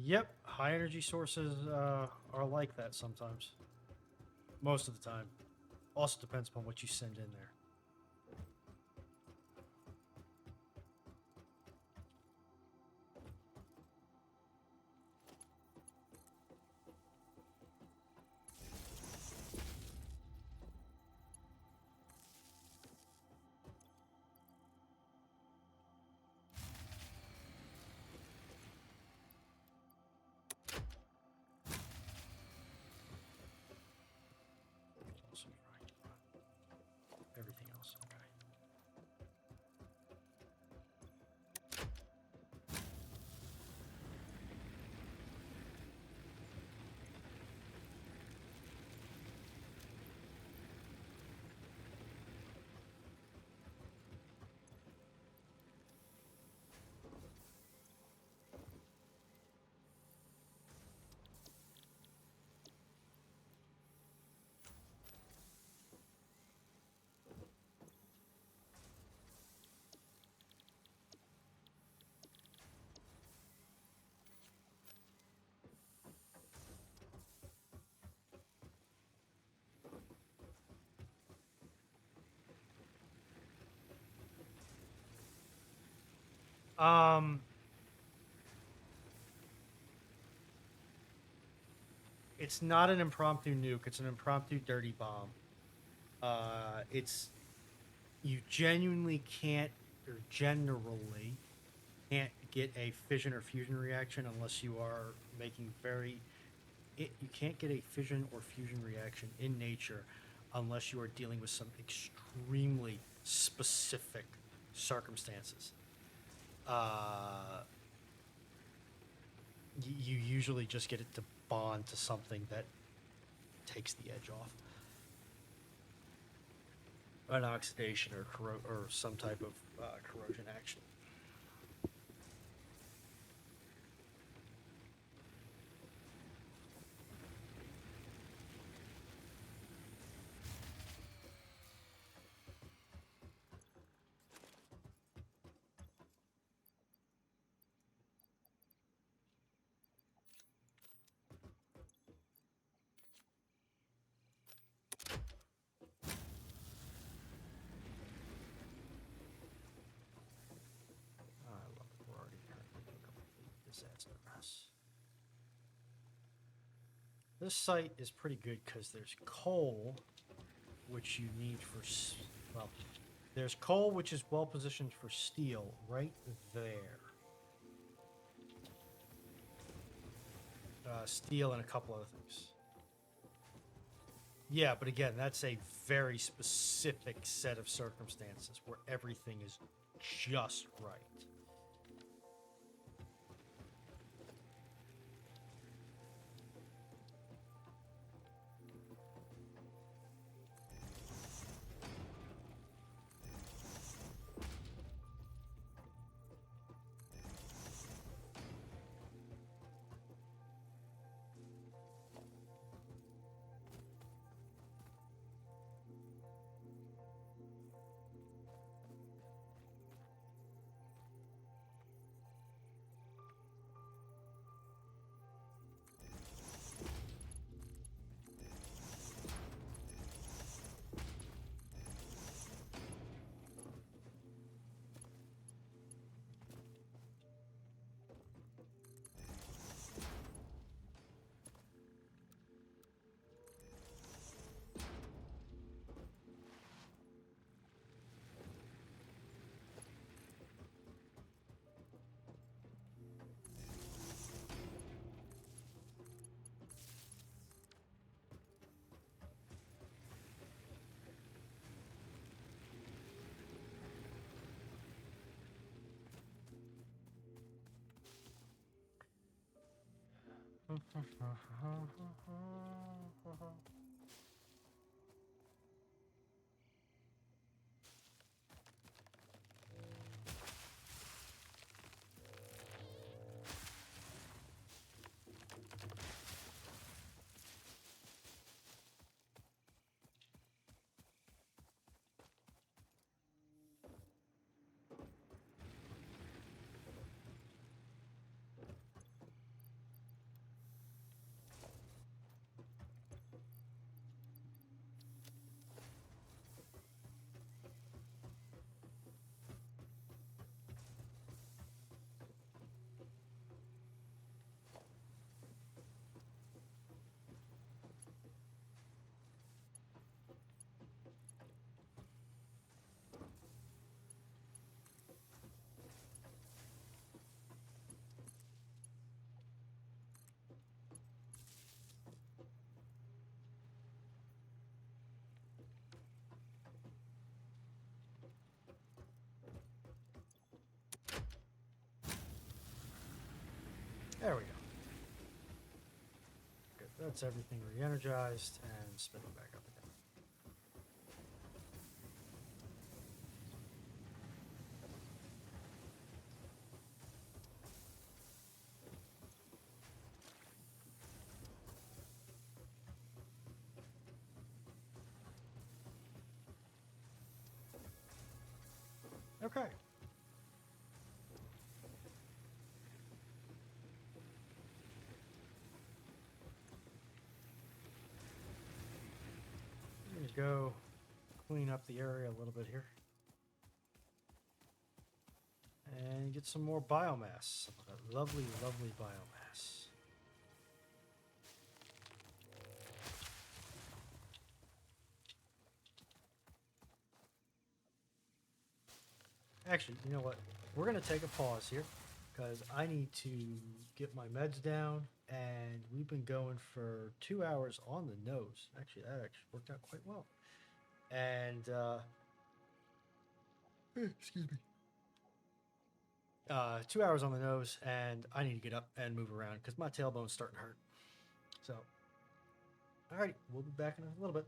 Yep, high energy sources are like that sometimes. Most of the time. Also depends upon what you send in there. Also trying to run everything else. Okay. It's not an impromptu nuke. It's an impromptu dirty bomb. It's you genuinely can't, or generally can't get a fission or fusion reaction unless you are making very you can't get a fission or fusion reaction in nature unless you are dealing with some extremely specific circumstances. You usually just get it to bond to something that takes the edge off. An oxidation or some type of corrosion action. I love it. We're already complete. This adds no mess. This site is pretty good because there's coal, which you need for well, there's coal which is well positioned for steel right there. Steel and a couple other things. Yeah, but again, that's a very specific set of circumstances where everything is just right. There we go. Good. That's everything re-energized and spinning back up again. Okay. I'm going to go clean up the area a little bit here. And get some more biomass. Some of that lovely, lovely biomass. Actually, you know what? We're going to take a pause here because I need to get my meds down and we've been going for 2 hours on the nose. Actually, that actually worked out quite well. And excuse me. 2 hours on the nose, and I need to get up and move around because my tailbone's starting to hurt. So, alrighty, we'll be back in a little bit.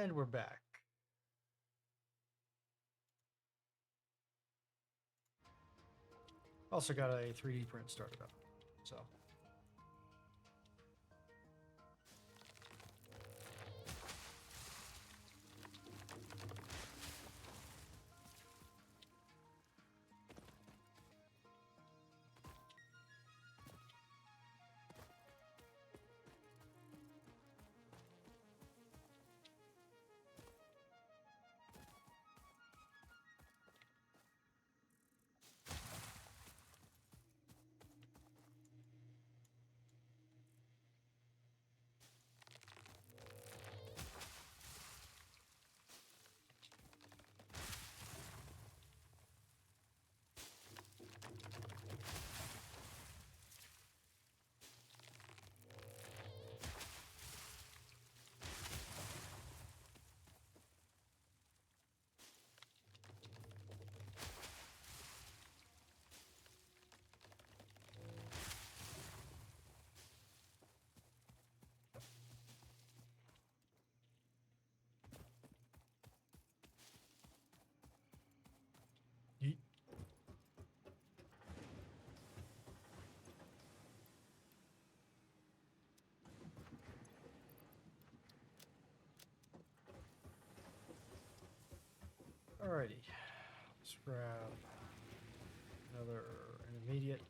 And we're back. Also got a 3D print started up. So. Yeet. Alrighty, let's grab another intermediate.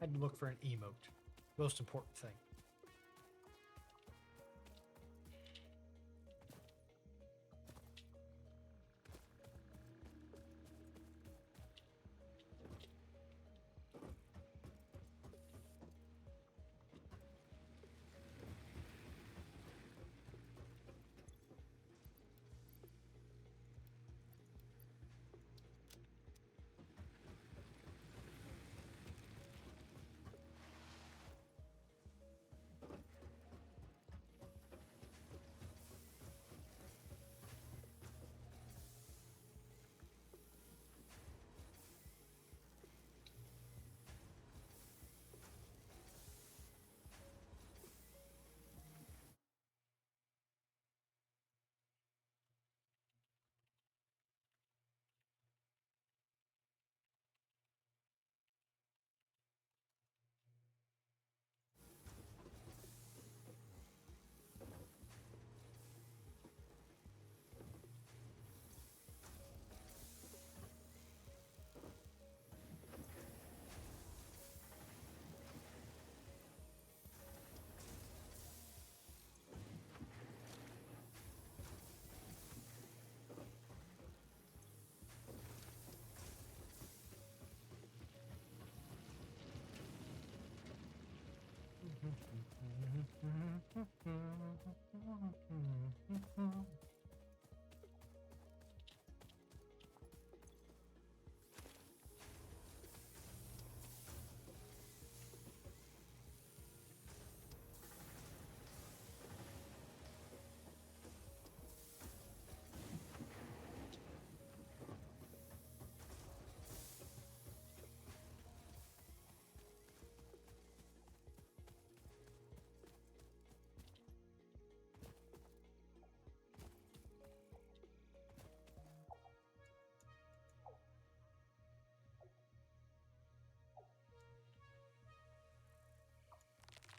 I had to look for an emote. Most important thing.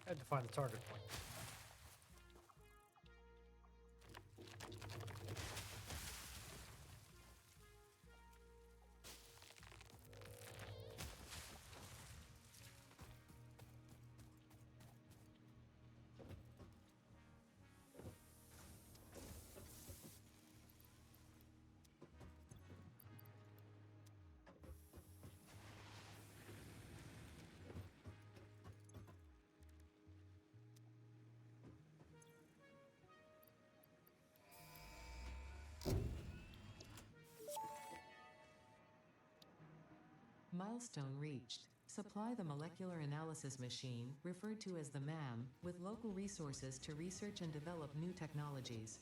I had to find the target point. Milestone reached. Supply the molecular analysis machine, referred to as the MAM, with local resources to research and develop new technologies.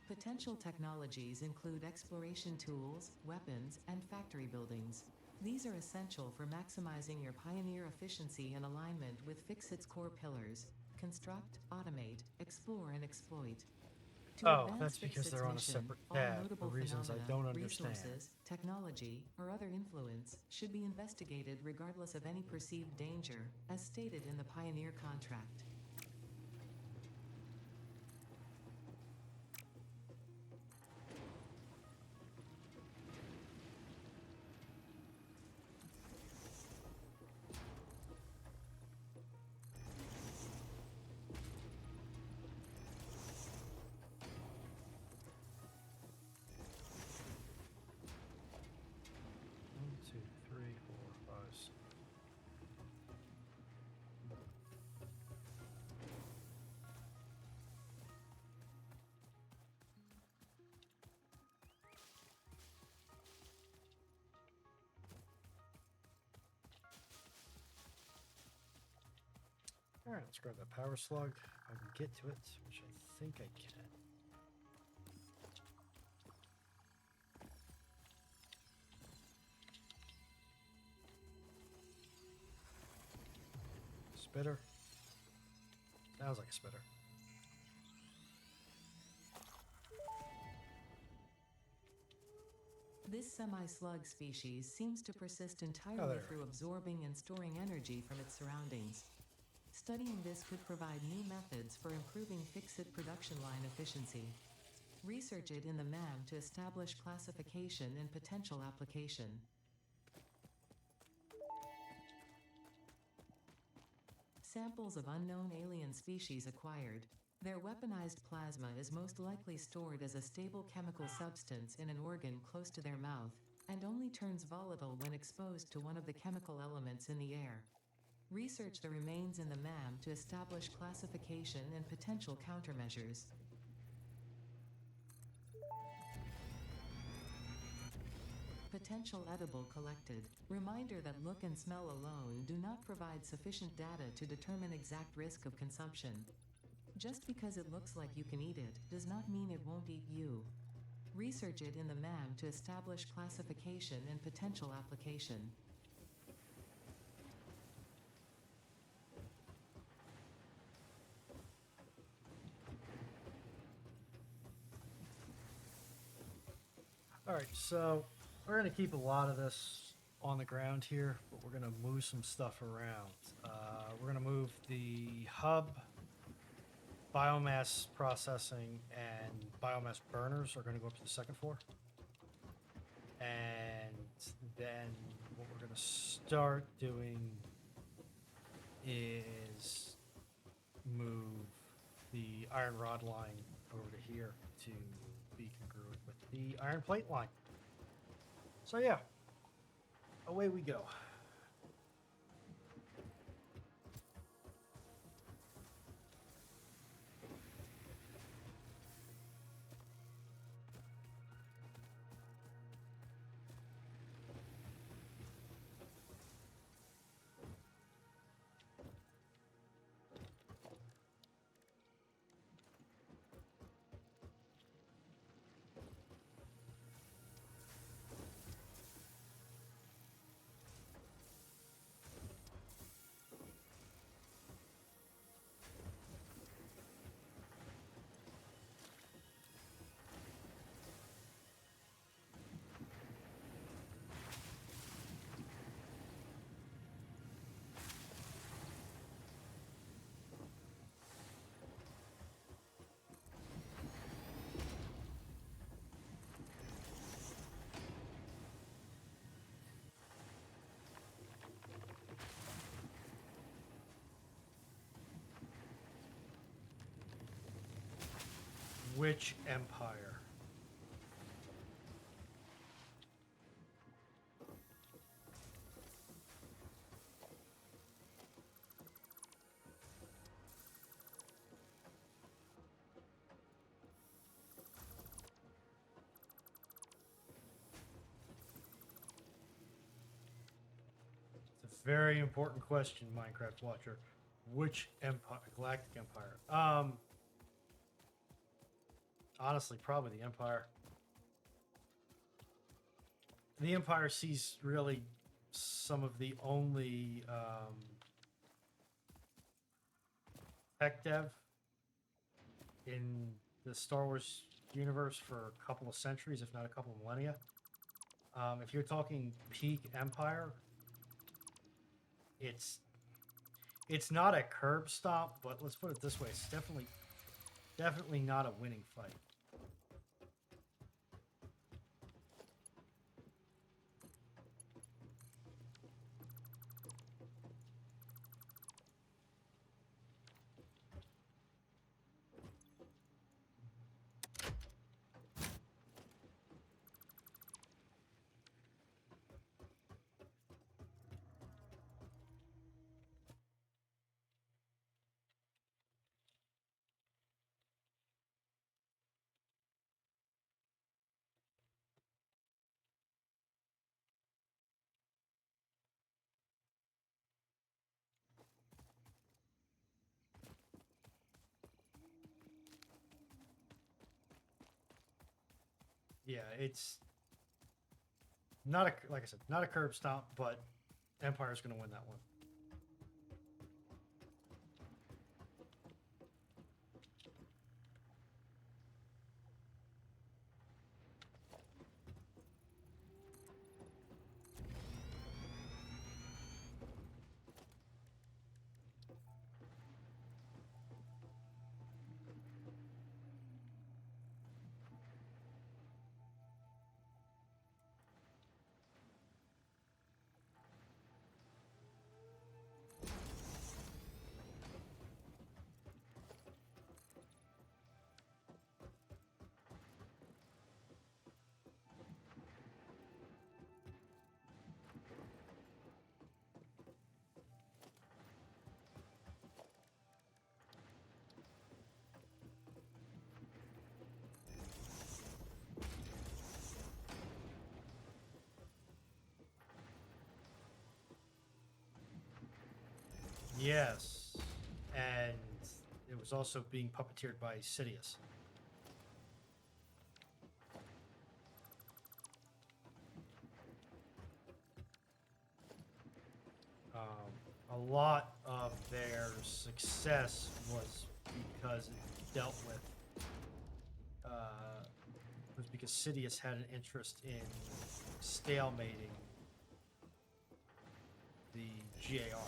Potential technologies include exploration tools, weapons, and factory buildings. These are essential for maximizing your Pioneer efficiency and alignment with Fixit's core pillars: construct, automate, explore, and exploit. To Oh, advance that's because Fixit's they're on a mission, separate all tab notable for reasons I phenomena, don't understand. resources, technology, or other influence should be investigated regardless of any perceived danger, as stated in the Pioneer contract. One, two, three, four, five, six. All right, let's grab that power slug. I can get to it, which I think I can. Spitter. Sounds like a spitter. This semi-slug species seems to persist Oh, entirely there. through absorbing and storing energy from its surroundings. Studying this could provide new methods for improving Fixit production line efficiency. Research it in the MAM to establish classification and potential application. samples of unknown alien species acquired. Their weaponized plasma is most likely stored as a stable chemical substance in an organ close to their mouth, and only turns volatile when exposed to one of the chemical elements in the air. Research the remains in the MAM to establish classification and potential countermeasures. Potential edible collected. Reminder that look and smell alone do not provide sufficient data to determine exact risk of consumption. Just because it looks like you can eat it, does not mean it won't eat you. Research it in the MAM to establish classification and potential application. Alright, so we're going to keep a lot of this on the ground here, but we're going to move some stuff around. We're going to move the hub, biomass processing, and biomass burners are going to go up to the second floor. And then what we're going to start doing is move the iron rod line over to here to be congruent with the iron plate line. So yeah, away we go. Which empire? It's a very important question, Minecraft Watcher. Which empire? Galactic Empire. Honestly, probably the Empire. The Empire sees really some of the only tech dev in the Star Wars universe for a couple of centuries, if not a couple of millennia. If you're talking peak Empire, it's not a curb stop, but let's put it this way: it's definitely not a winning fight. Yeah, it's not a, like I said, not a curb stop, but Empire's going to win that one. Yes, and it was also being puppeteered by Sidious. A lot of their success was because it dealt with was because Sidious had an interest in stalemating the GAR.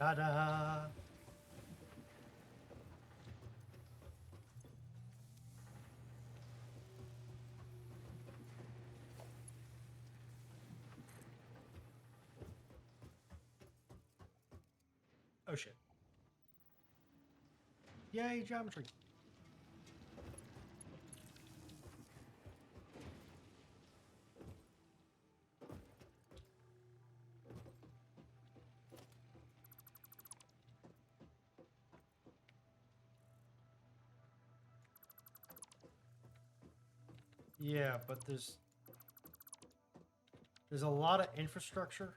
Ta-da! Oh shit. Yay, geometry. Yeah, but there's a lot of infrastructure.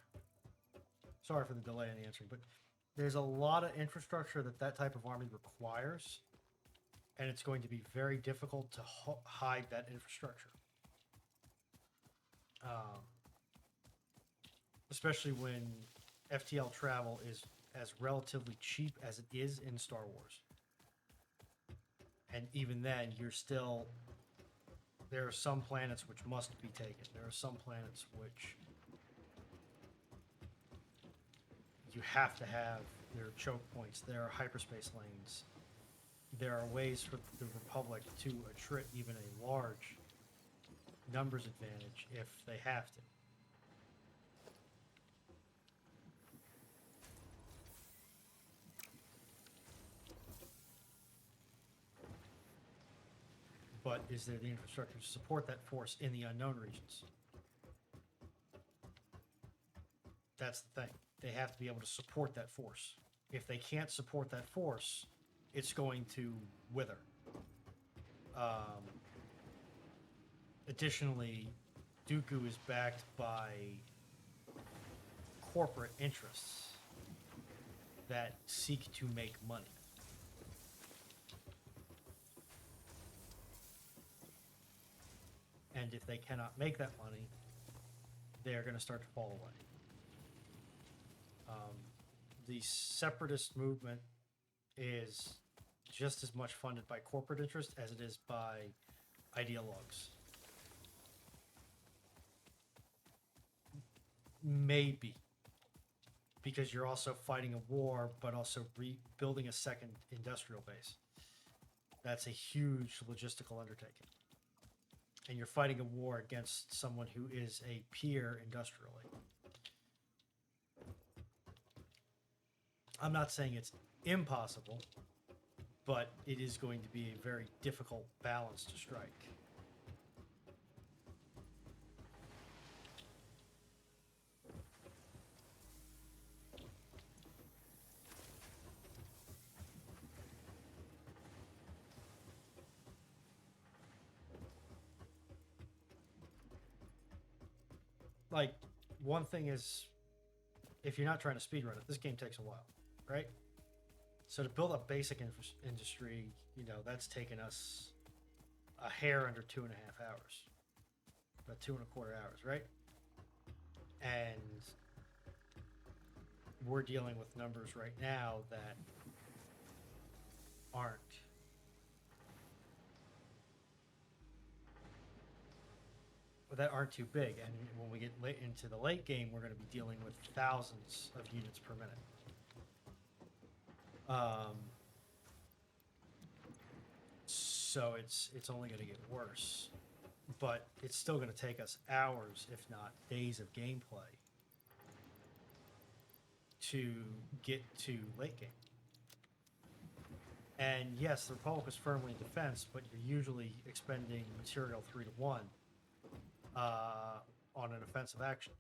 Sorry for the delay in answering, but there's a lot of infrastructure that type of army requires, and it's going to be very difficult to hide that infrastructure. Especially when FTL travel is as relatively cheap as it is in Star Wars. And even then, there are some planets which must be taken. There are some planets which you have to have. There are choke points. There are hyperspace lanes. There are ways for the Republic to attrit even a large numbers advantage if they have to. But is there the infrastructure to support that force in the unknown regions? That's the thing. They have to be able to support that force. If they can't support that force, it's going to wither. Additionally, Dooku is backed by corporate interests that seek to make money. And if they cannot make that money, they're going to start to fall away. The separatist movement is just as much funded by corporate interest as it is by ideologues. Maybe. Because you're also fighting a war, but also rebuilding a second industrial base. That's a huge logistical undertaking. And you're fighting a war against someone who is a peer industrially. I'm not saying it's impossible, but it is going to be a very difficult balance to strike. Like, one thing is, if you're not trying to speedrun it, this game takes a while, right? So to build up basic industry, that's taken us a hair under 2.5 hours. About 2.25 hours, right? And we're dealing with numbers right now that aren't too big. And when we get late into the late game, we're going to be dealing with thousands of units per minute. So it's only going to get worse, but it's still going to take us hours, if not days, of gameplay to get to late game. And yes, the Republic is firmly in defense, but you're usually expending material 3-to-1 on an offensive action,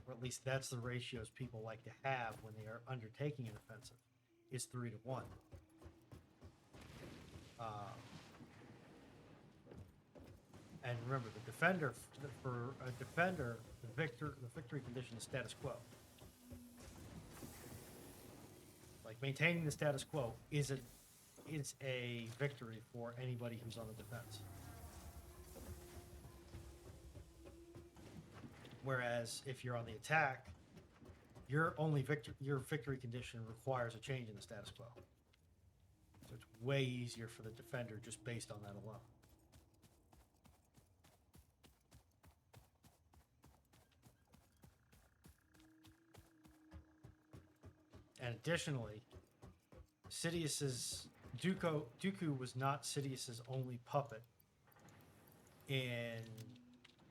or at least that's the ratios people like to have when they are undertaking an offensive, is 3-to-1. And remember, the defender, for a defender, the victory condition is status quo. Like, maintaining the status quo is a victory for anybody who's on the defense. Whereas if you're on the attack, your victory condition requires a change in the status quo. So it's way easier for the defender just based on that alone. And additionally, Dooku was not Sidious's only puppet in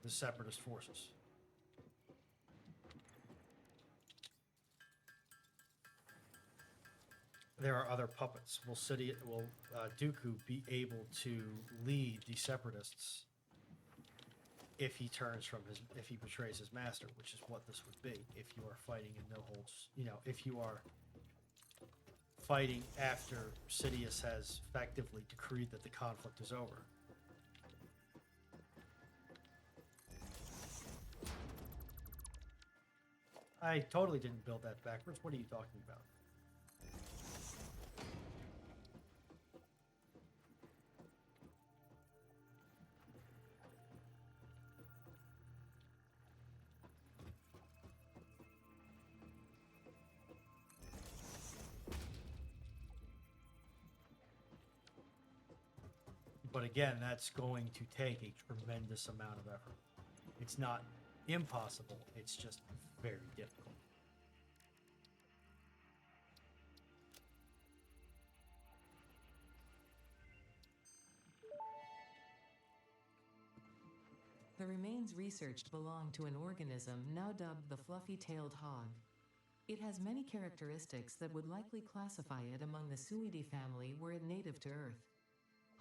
the Separatist forces. There are other puppets. Will Dooku be able to lead the Separatists if he betrays his master, which is what this would be if you are fighting in no holds. If you are fighting after Sidious has effectively decreed that the conflict is over. I totally didn't build that backwards. What are you talking about? But again, that's going to take a tremendous amount of effort. It's not impossible, it's just very difficult. The remains researched belong to an organism now dubbed the fluffy-tailed hog. It has many characteristics that would likely classify it among the Suidae family were it native to Earth.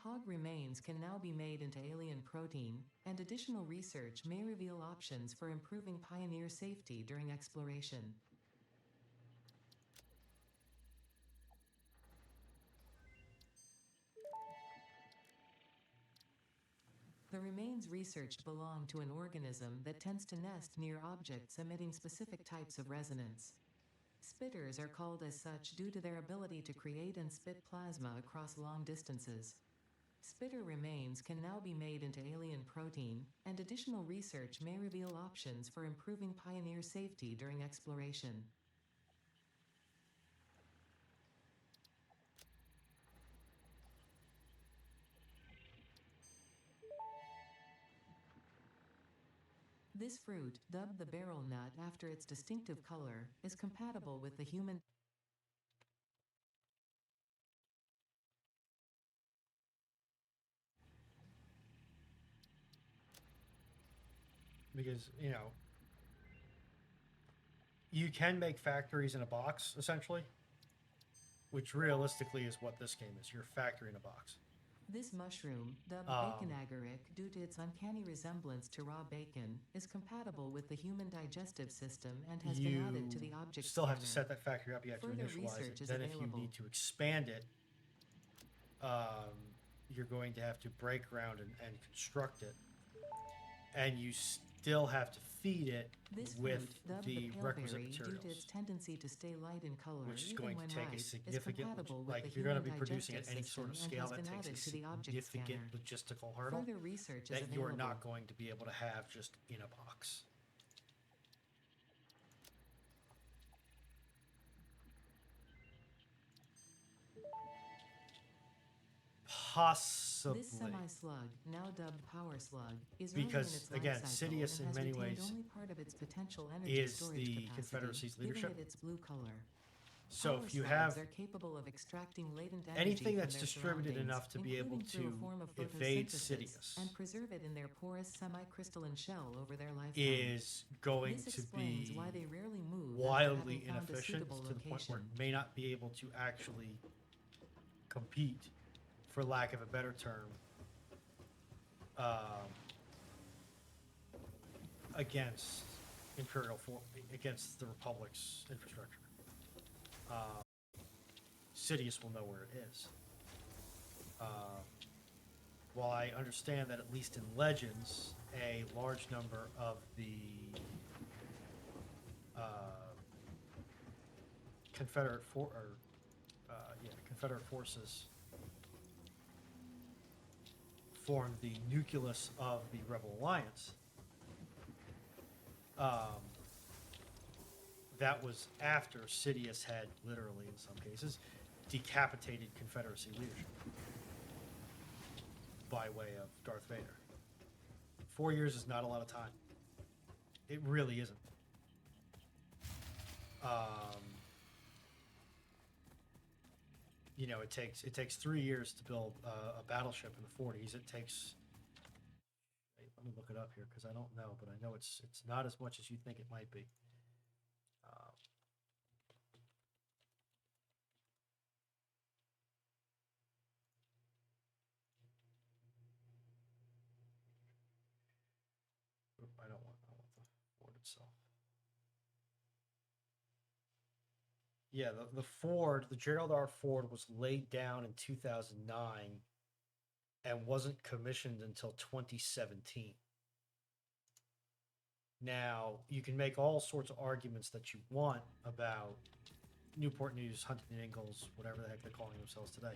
Hog remains can now be made into alien protein, and additional research may reveal options for improving pioneer safety during exploration. The remains researched belong to an organism that tends to nest near objects emitting specific types of resonance. Spitters are called as such due to their ability to create and spit plasma across long distances. Spitter remains can now be made into alien protein, and additional research may reveal options for improving pioneer safety during exploration. This fruit, dubbed the barrel nut after its distinctive color, is compatible with the human Because, you can make factories in a box, essentially, which realistically is what this game is. You're a factory in a box. This mushroom, dubbed bacon agaric due to its uncanny resemblance to raw bacon, is compatible with the human digestive system and has been added to the object still have to scanner. set that factory up. You have to Further initialize research it. is Then if available. you need to expand it, you're going to have to break ground and construct it. And you still have to feed it This with fruit, dubbed the the requisite paleberry due materials. to its tendency to stay light in color, Which is even going when to take ripe, a is significant, compatible with like the if you're going to human be producing at digestive any sort of system and scale, has that been takes a added to the object significant scanner. logistical hurdle Further research is that available. you're not going to be able to have just in a box. Possibly. This semi-slug, now dubbed power slug, is early in Because, its life again, cycle Sidious and in has many retained ways only part of its potential energy is storage the capacity, Confederacy's giving leadership. it its blue color. So Power if you slugs have are capable of extracting latent energy anything from that's their distributed surroundings, enough to be able including through to a form of evade photosynthesis, Sidious and preserve it in their porous semi-crystalline shell over their lifetime. is going This to explains be why they rarely move wildly after having found a inefficient suitable to the point where location. it may not be able to actually compete, for lack of a better term, against against the Republic's infrastructure. Sidious will know where it is. While I understand that at least in Legends, a large number of the Confederate forces formed the nucleus of the Rebel Alliance. That was after Sidious had literally, in some cases, decapitated Confederacy leadership by way of Darth Vader. 4 years is not a lot of time. It really isn't. It takes 3 years to build a battleship in the 40s. It takes. Let me look it up here because I don't know, but I know it's not as much as you think it might be. I don't want the Ford itself. Yeah, the Gerald R. Ford was laid down in 2009 and wasn't commissioned until 2017. Now, you can make all sorts of arguments that you want about Newport News, Huntington Ingalls, whatever the heck they're calling themselves today,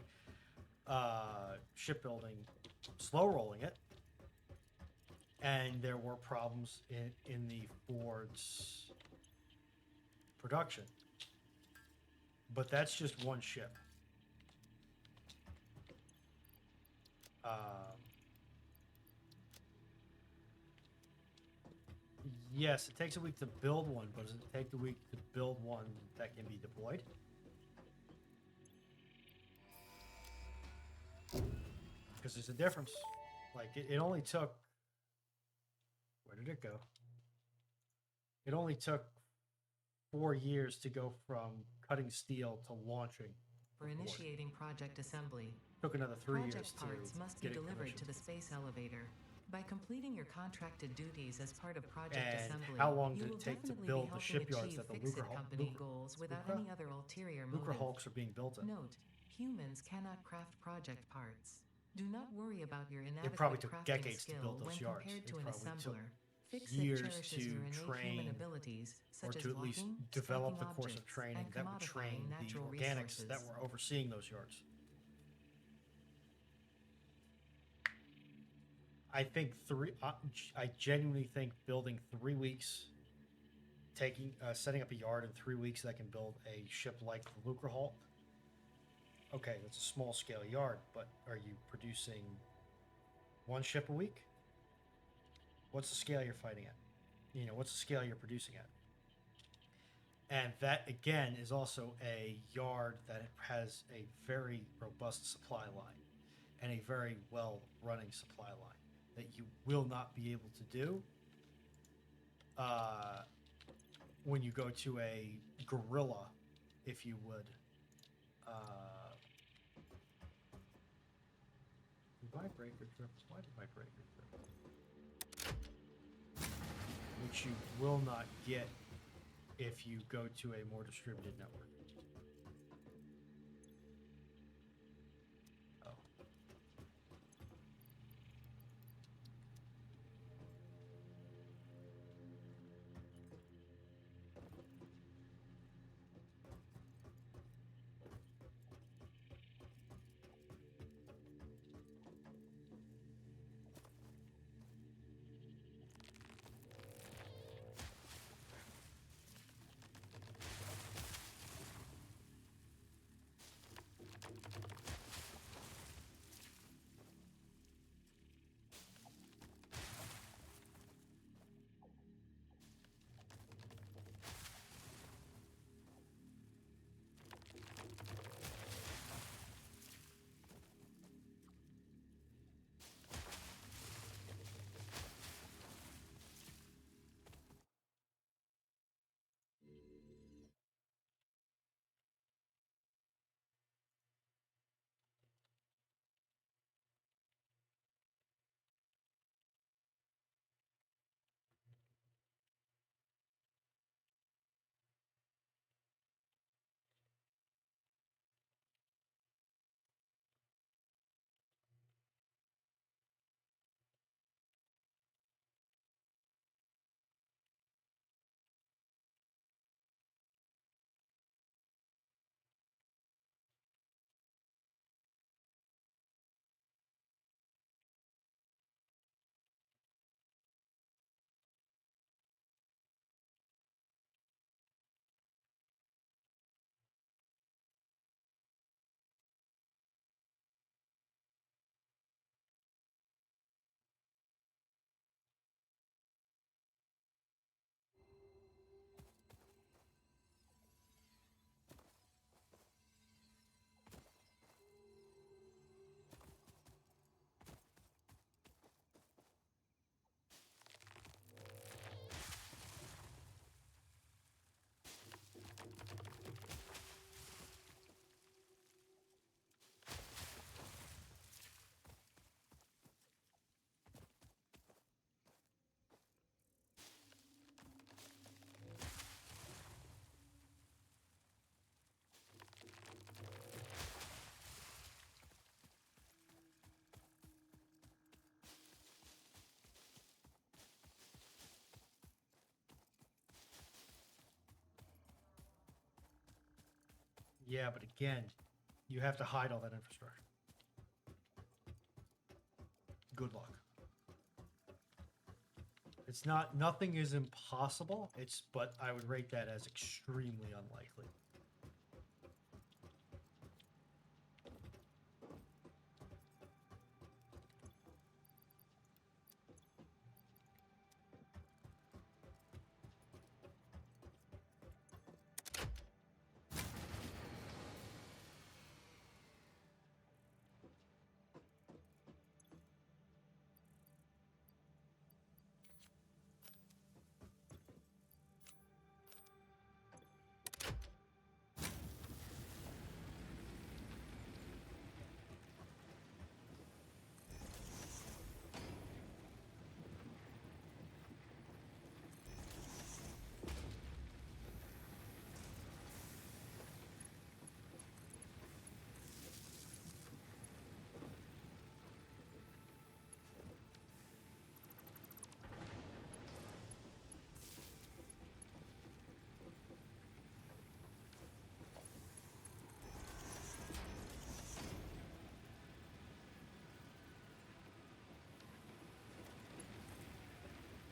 shipbuilding, slow rolling it, and there were problems in the Ford's production. But that's just one ship. Yes, it takes a week to build one, but does it take a week to build one that can be deployed? Because there's a difference. Like, it only took... Where did it go? It only took 4 years to go from cutting steel to launching. For initiating project assembly, Took another 3 years project parts to must be getting delivered permission. to the space elevator. By completing your contracted duties as part of project And assembly, how long you did will it take to definitely build be the helping shipyards achieve that the Fix-It Lucre Company goals without any other ulterior Lucre motive. Hulks are being built in? Note, humans cannot craft project parts. Do not worry about your It probably inadequate took crafting decades to skill build when those yards. compared It to an probably took assembler. Fix-It years cherishes to your innate train, human abilities, or such as to at least locking, develop the striking course of objects, training and that would train commodifying the natural organics that resources. were overseeing those yards. I think I genuinely think building 3 weeks, setting up a yard in 3 weeks that can build a ship like the Lucre Hulk. Okay, that's a small scale yard, but are you producing one ship a week? What's the scale you're fighting at? What's the scale you're producing at? And that, again, is also a yard that has a very robust supply line and a very well running supply line that you will not be able to do when you go to a gorilla, if you would. Did my breaker trip? Why did my breaker trip? Which you will not get if you go to a more distributed network. Oh. Yeah, but again, you have to hide all that infrastructure. Good luck. It's not, nothing is impossible. But I would rate that as extremely unlikely.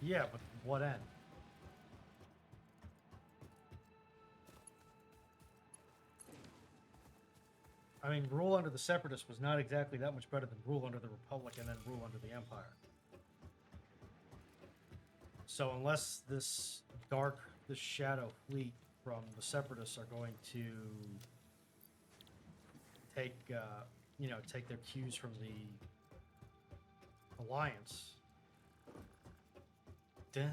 Yeah, but what end? I mean, rule under the Separatists was not exactly that much better than rule under the Republic and then rule under the Empire. So unless this shadow fleet from the Separatists are going to take, take their cues from the Alliance, then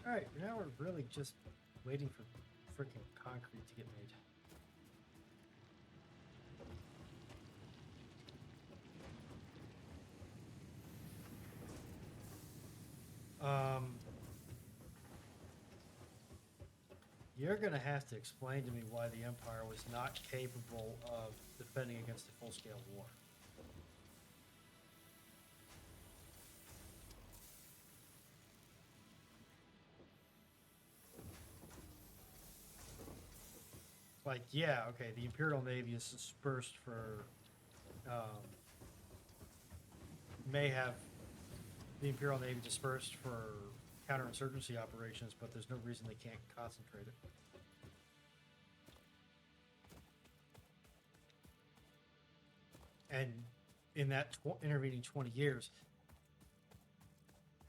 all right, now we're really just waiting for freaking concrete to get made. You're gonna have to explain to me why the Empire was not capable of defending against a full-scale war. Like, yeah, okay, the Imperial Navy is dispersed for, may have the Imperial Navy dispersed for counterinsurgency operations, but there's no reason they can't concentrate it. And in that intervening 20 years,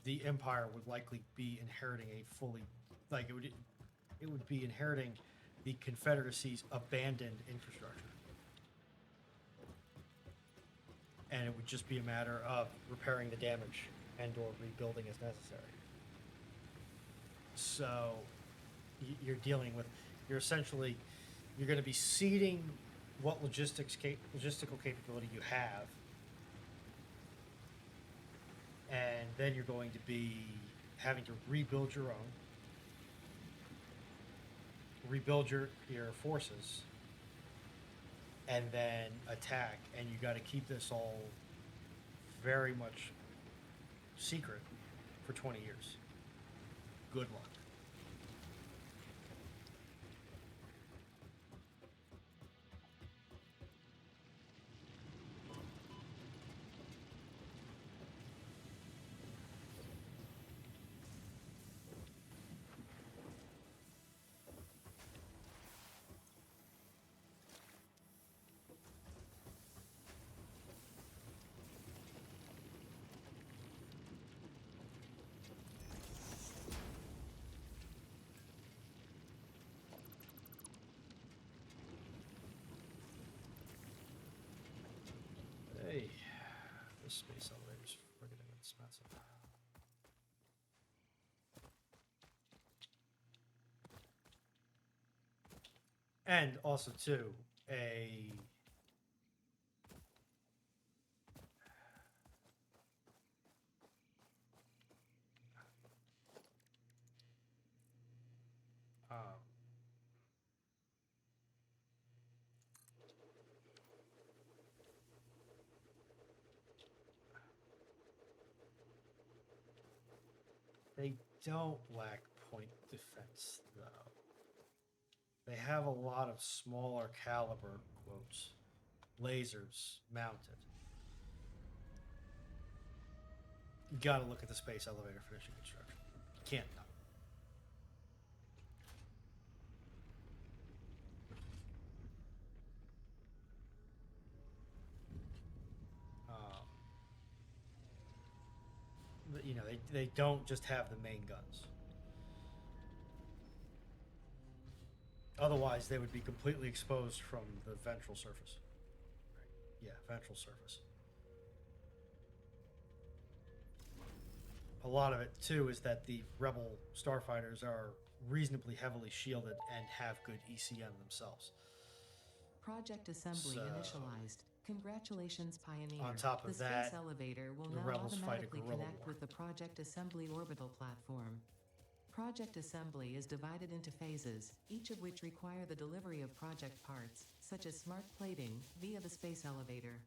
the Empire would likely be inheriting a fully, like it would be inheriting the Confederacy's abandoned infrastructure. And it would just be a matter of repairing the damage and or rebuilding as necessary. So you're dealing with, you're going to be seeding what logistical capability you have, and then you're going to be having to rebuild your own, rebuild your forces, and then attack. And you got to keep this all very much secret for 20 years. Good luck. Hey, this space elevator's friggin' expensive. And also, too, um, they don't lack point defense, though. They have a lot of smaller caliber, quotes, lasers mounted. You gotta look at the space elevator finishing construction. You can't not. You know, they don't just have the main guns. Otherwise, they would be completely exposed from the ventral surface. Yeah, ventral surface. A lot of it, too, is that the Rebel starfighters are reasonably heavily shielded and have good ECM themselves. Project assembly So, initialized. Congratulations, Pioneer. on top of the that, space elevator will the now Rebels fight a automatically guerrilla connect war. with the Project Assembly orbital platform. Project Assembly is divided into phases, each of which require the delivery of project parts, such as smart plating, via the space elevator.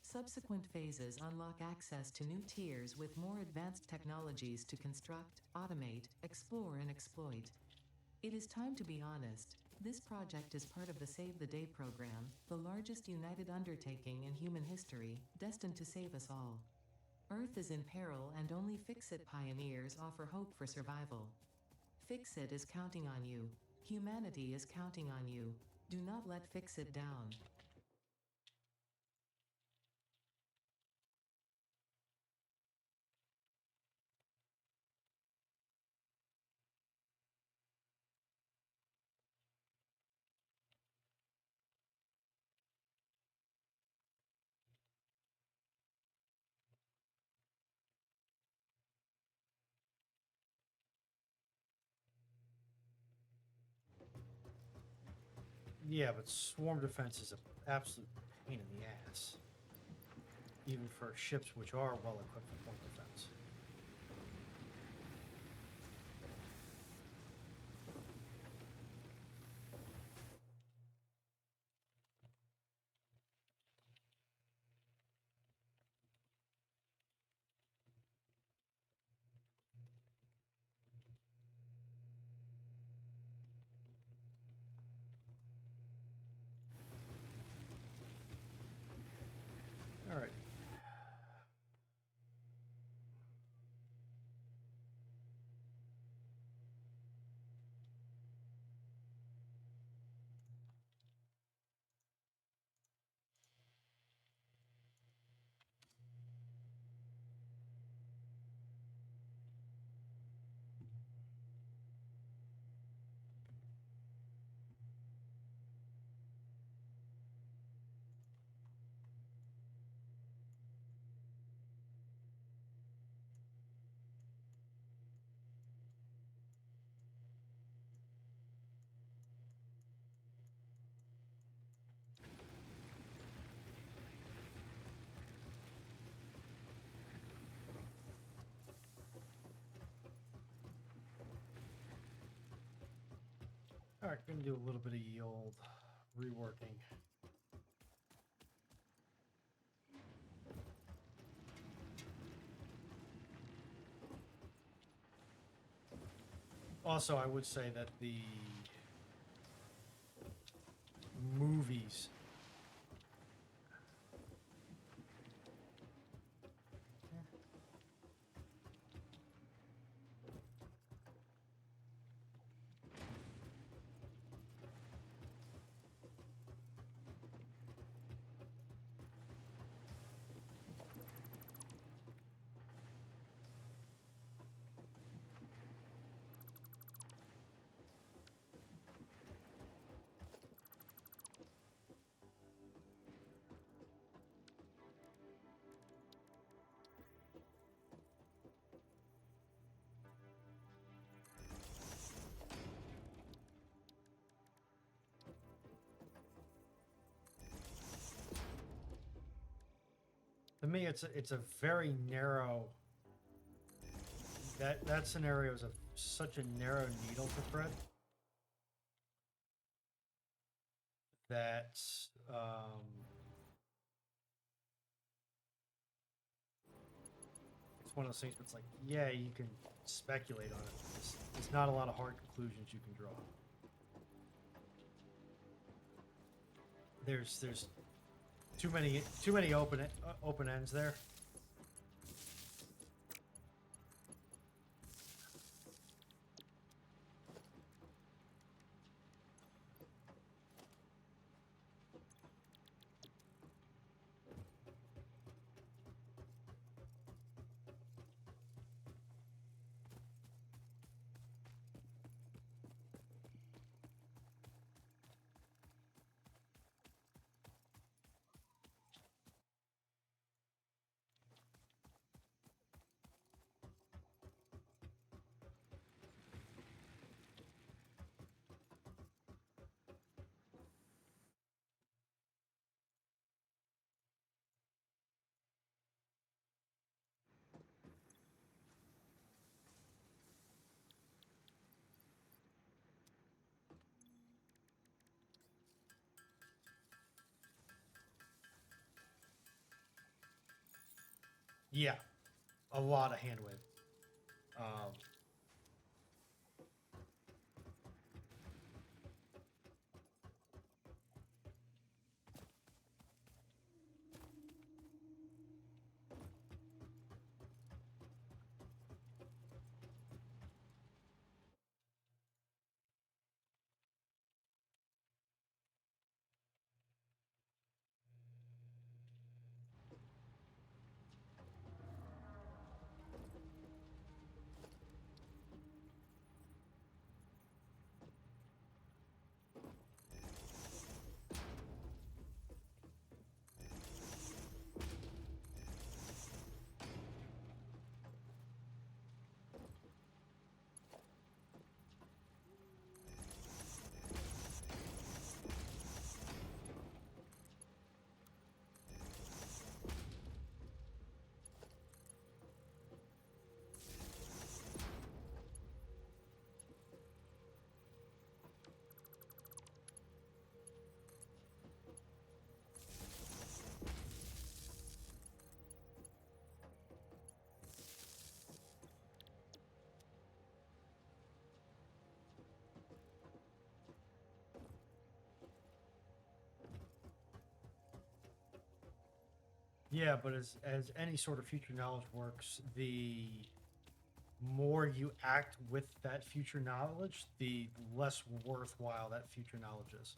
Subsequent phases unlock access to new tiers with more advanced technologies to construct, automate, explore, and exploit. It is time to be honest. This project is part of the Save the Day program, the largest united undertaking in human history, destined to save us all. Earth is in peril and only Fix-It pioneers offer hope for survival. Fix-It is counting on you. Humanity is counting on you. Do not let Fix-It down. Yeah, but swarm defense is an absolute pain in the ass. Even for ships which are well equipped for point defense. All right. Alright, gonna do a little bit of yield reworking. Also, I would say that the movies to me, it's a very narrow. That scenario is such a narrow needle to thread that it's one of those things. Where it's like, yeah, you can speculate on it. It's not a lot of hard conclusions you can draw. There's too many open ends there. Yeah, a lot of hand wave. Yeah, but as any sort of future knowledge works, the more you act with that future knowledge, the less worthwhile that future knowledge is.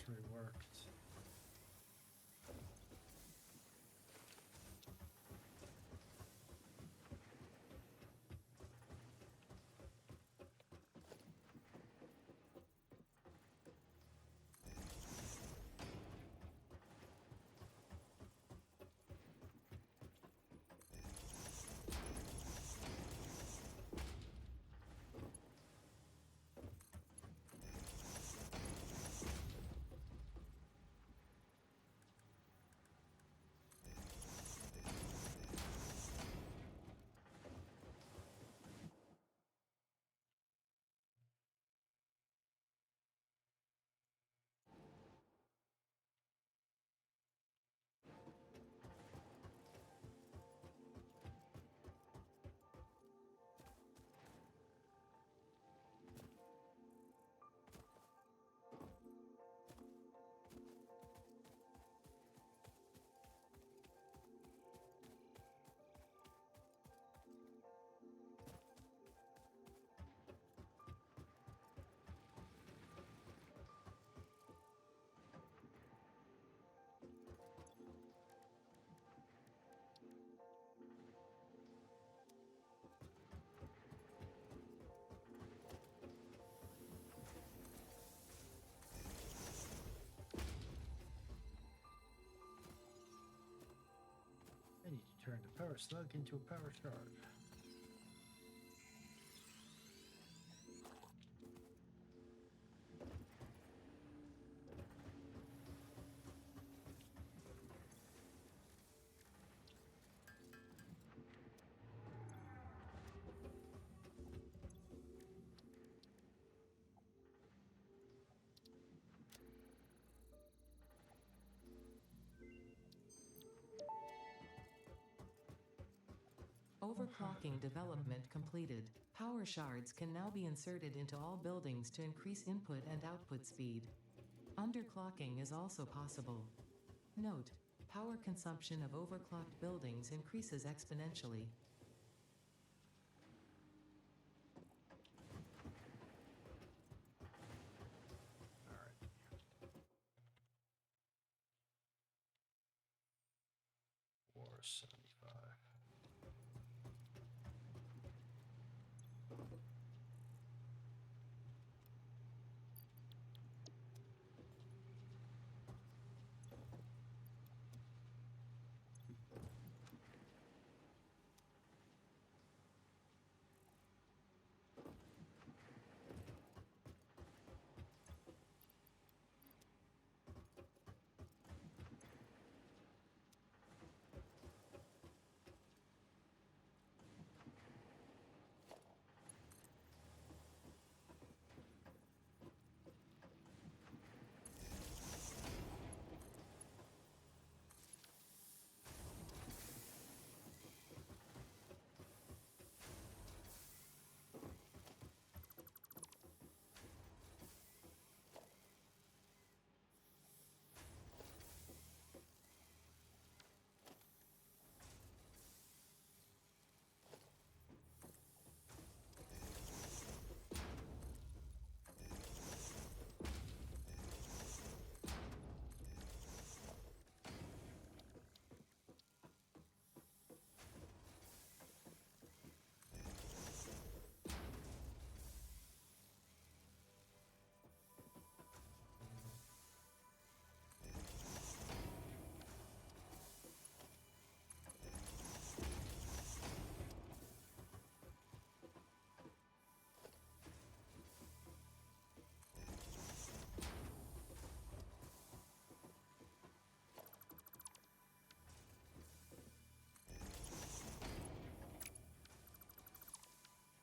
reworked. I need to turn the power slug into a power shard. Overclocking development completed. Power shards can now be inserted into all buildings to increase input and output speed. Underclocking is also possible. Note: power consumption of overclocked buildings increases exponentially. Alright. 475.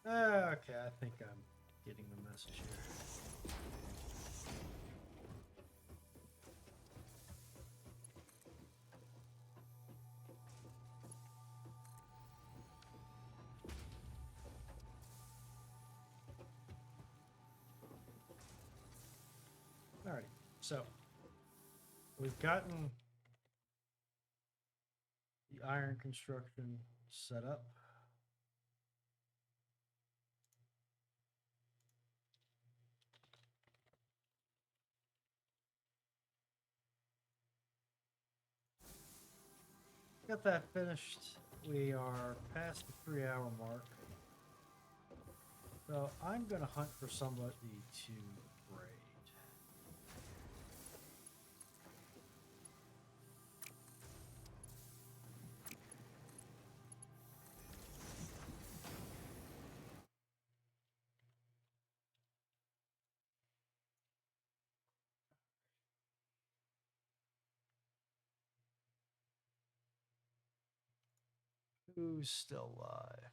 Okay, I think I'm getting the message here. All right, so we've gotten the iron construction set up. got that finished. We are past the 3-hour mark. So I'm going to hunt for somebody to raid. Who's still live?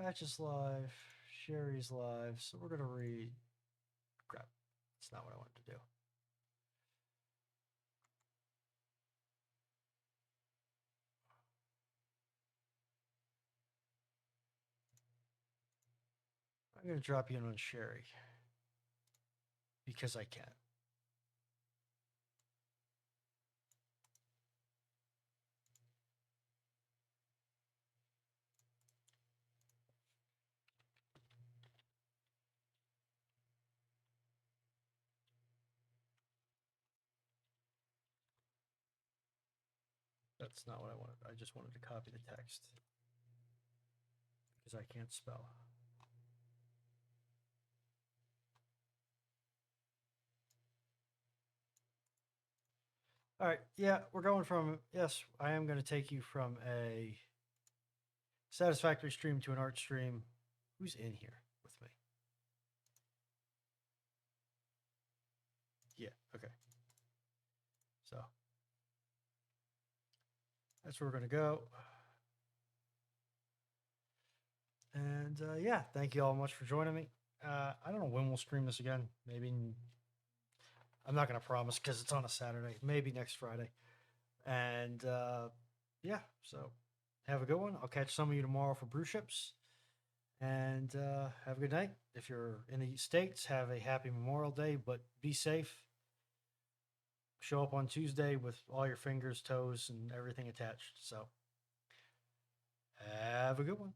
Patch is live. Sherry's live. So we're going to read. Crap. That's not what I wanted to do. I'm going to drop you in on Sherry. Because I can. That's not what I wanted. I just wanted to copy the text. Because I can't spell. All right. Yeah, we're going from, yes, I am going to take you from a Satisfactory stream to an art stream. Who's in here with me? Yeah, okay. So that's where we're going to go. And yeah, thank you all much for joining me. I don't know when we'll stream this again. Maybe I'm not going to promise because it's on a Saturday. Maybe next Friday. And yeah, so have a good one. I'll catch some of you tomorrow for brew ships. And have a good night. If you're in the States, have a happy Memorial Day, but be safe. Show up on Tuesday with all your fingers, toes, and everything attached. So have a good one.